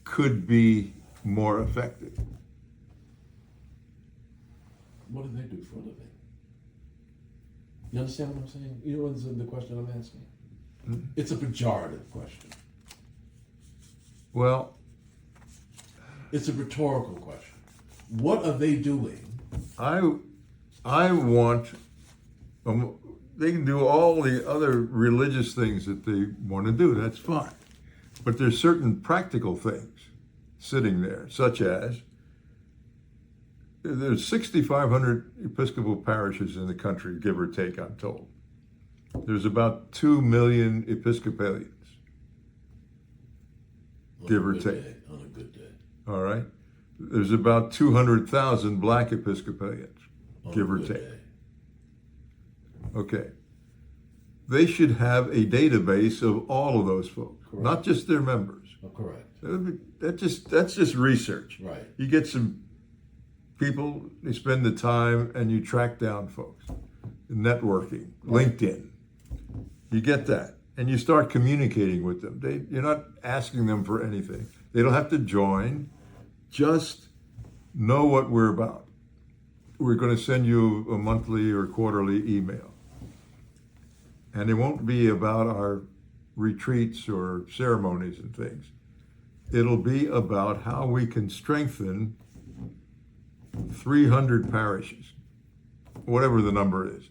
could be more effective. What do they do for a living? You understand what I'm saying? You know what's the question I'm asking? It's a pejorative question. Well, It's a rhetorical question. What are they doing? I want they can do all the other religious things that they want to do. That's fine. But there's certain practical things sitting there, such as there's 6,500 Episcopal parishes in the country, give or take, I'm told. There's about 2 million Episcopalians, give or take. On a good day. All right? There's about 200,000 Black Episcopalians, On give a or good take. day. Okay. They should have a database of all of those folks, Correct. not just their members. Oh, correct. That's just research. Right. You get some people, you spend the time, and you track down folks. Networking, LinkedIn. You get that, and you start communicating with them. You're not asking them for anything. They don't have to join. Just know what we're about. We're going to send you a monthly or quarterly email. And it won't be about our retreats or ceremonies and things. It'll be about how we can strengthen 300 parishes, whatever the number is.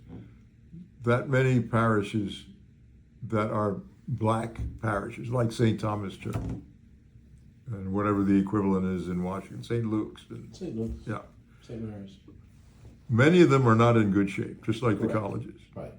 That many parishes that are Black parishes, like St. Thomas Church, and whatever the equivalent is in Washington, St. Luke's. St. Luke's. Yeah. St. Mary's. Many of them are not in good shape, just like Correct. the colleges. Right.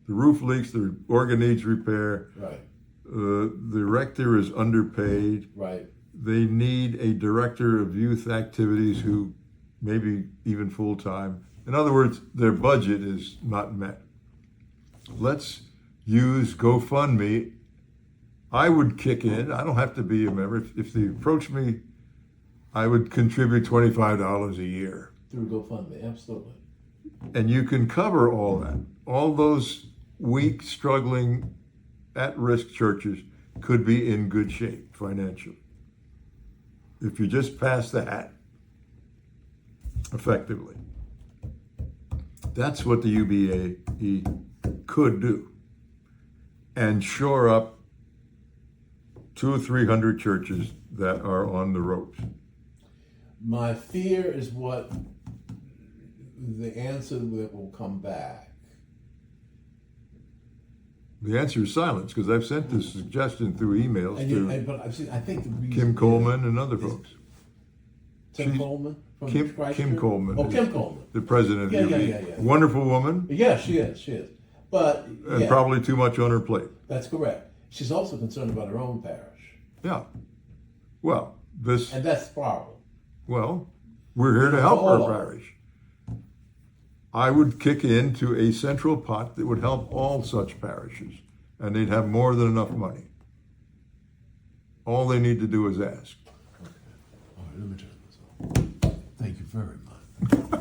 The roof leaks, the organ needs repair, Right. the rector is underpaid. Right. They need a director of youth activities who maybe even full-time. In other words, their budget is not met. Let's use GoFundMe. I would kick in. I don't have to be a member. If they approach me, I would contribute $25 a year. Through GoFundMe, absolutely. And you can cover all that. All those weak, struggling, at-risk churches could be in good shape financially. If you just pass that effectively, that's what the UBAE could do, and shore up 200 or 300 churches that are on the ropes. My fear is what the answer that will come back. The answer is silence, because I've sent this suggestion through emails But I've seen. I think the reason Kim Coleman and other folks. Tim Coleman from Kim Christchurch? Coleman. Oh, is Kim Coleman. The president of the UBAE. Yeah. Wonderful woman, Yeah, she is. She is. But and probably too much on her plate. that's correct. She's also concerned about her own parish, Yeah. Well, and that's the problem. Well, we're here to help our parish. I would kick into a central pot that would help all such parishes, and they'd have more than enough money. All they need to do is ask. Okay. All right, let me turn this off. Thank you very much.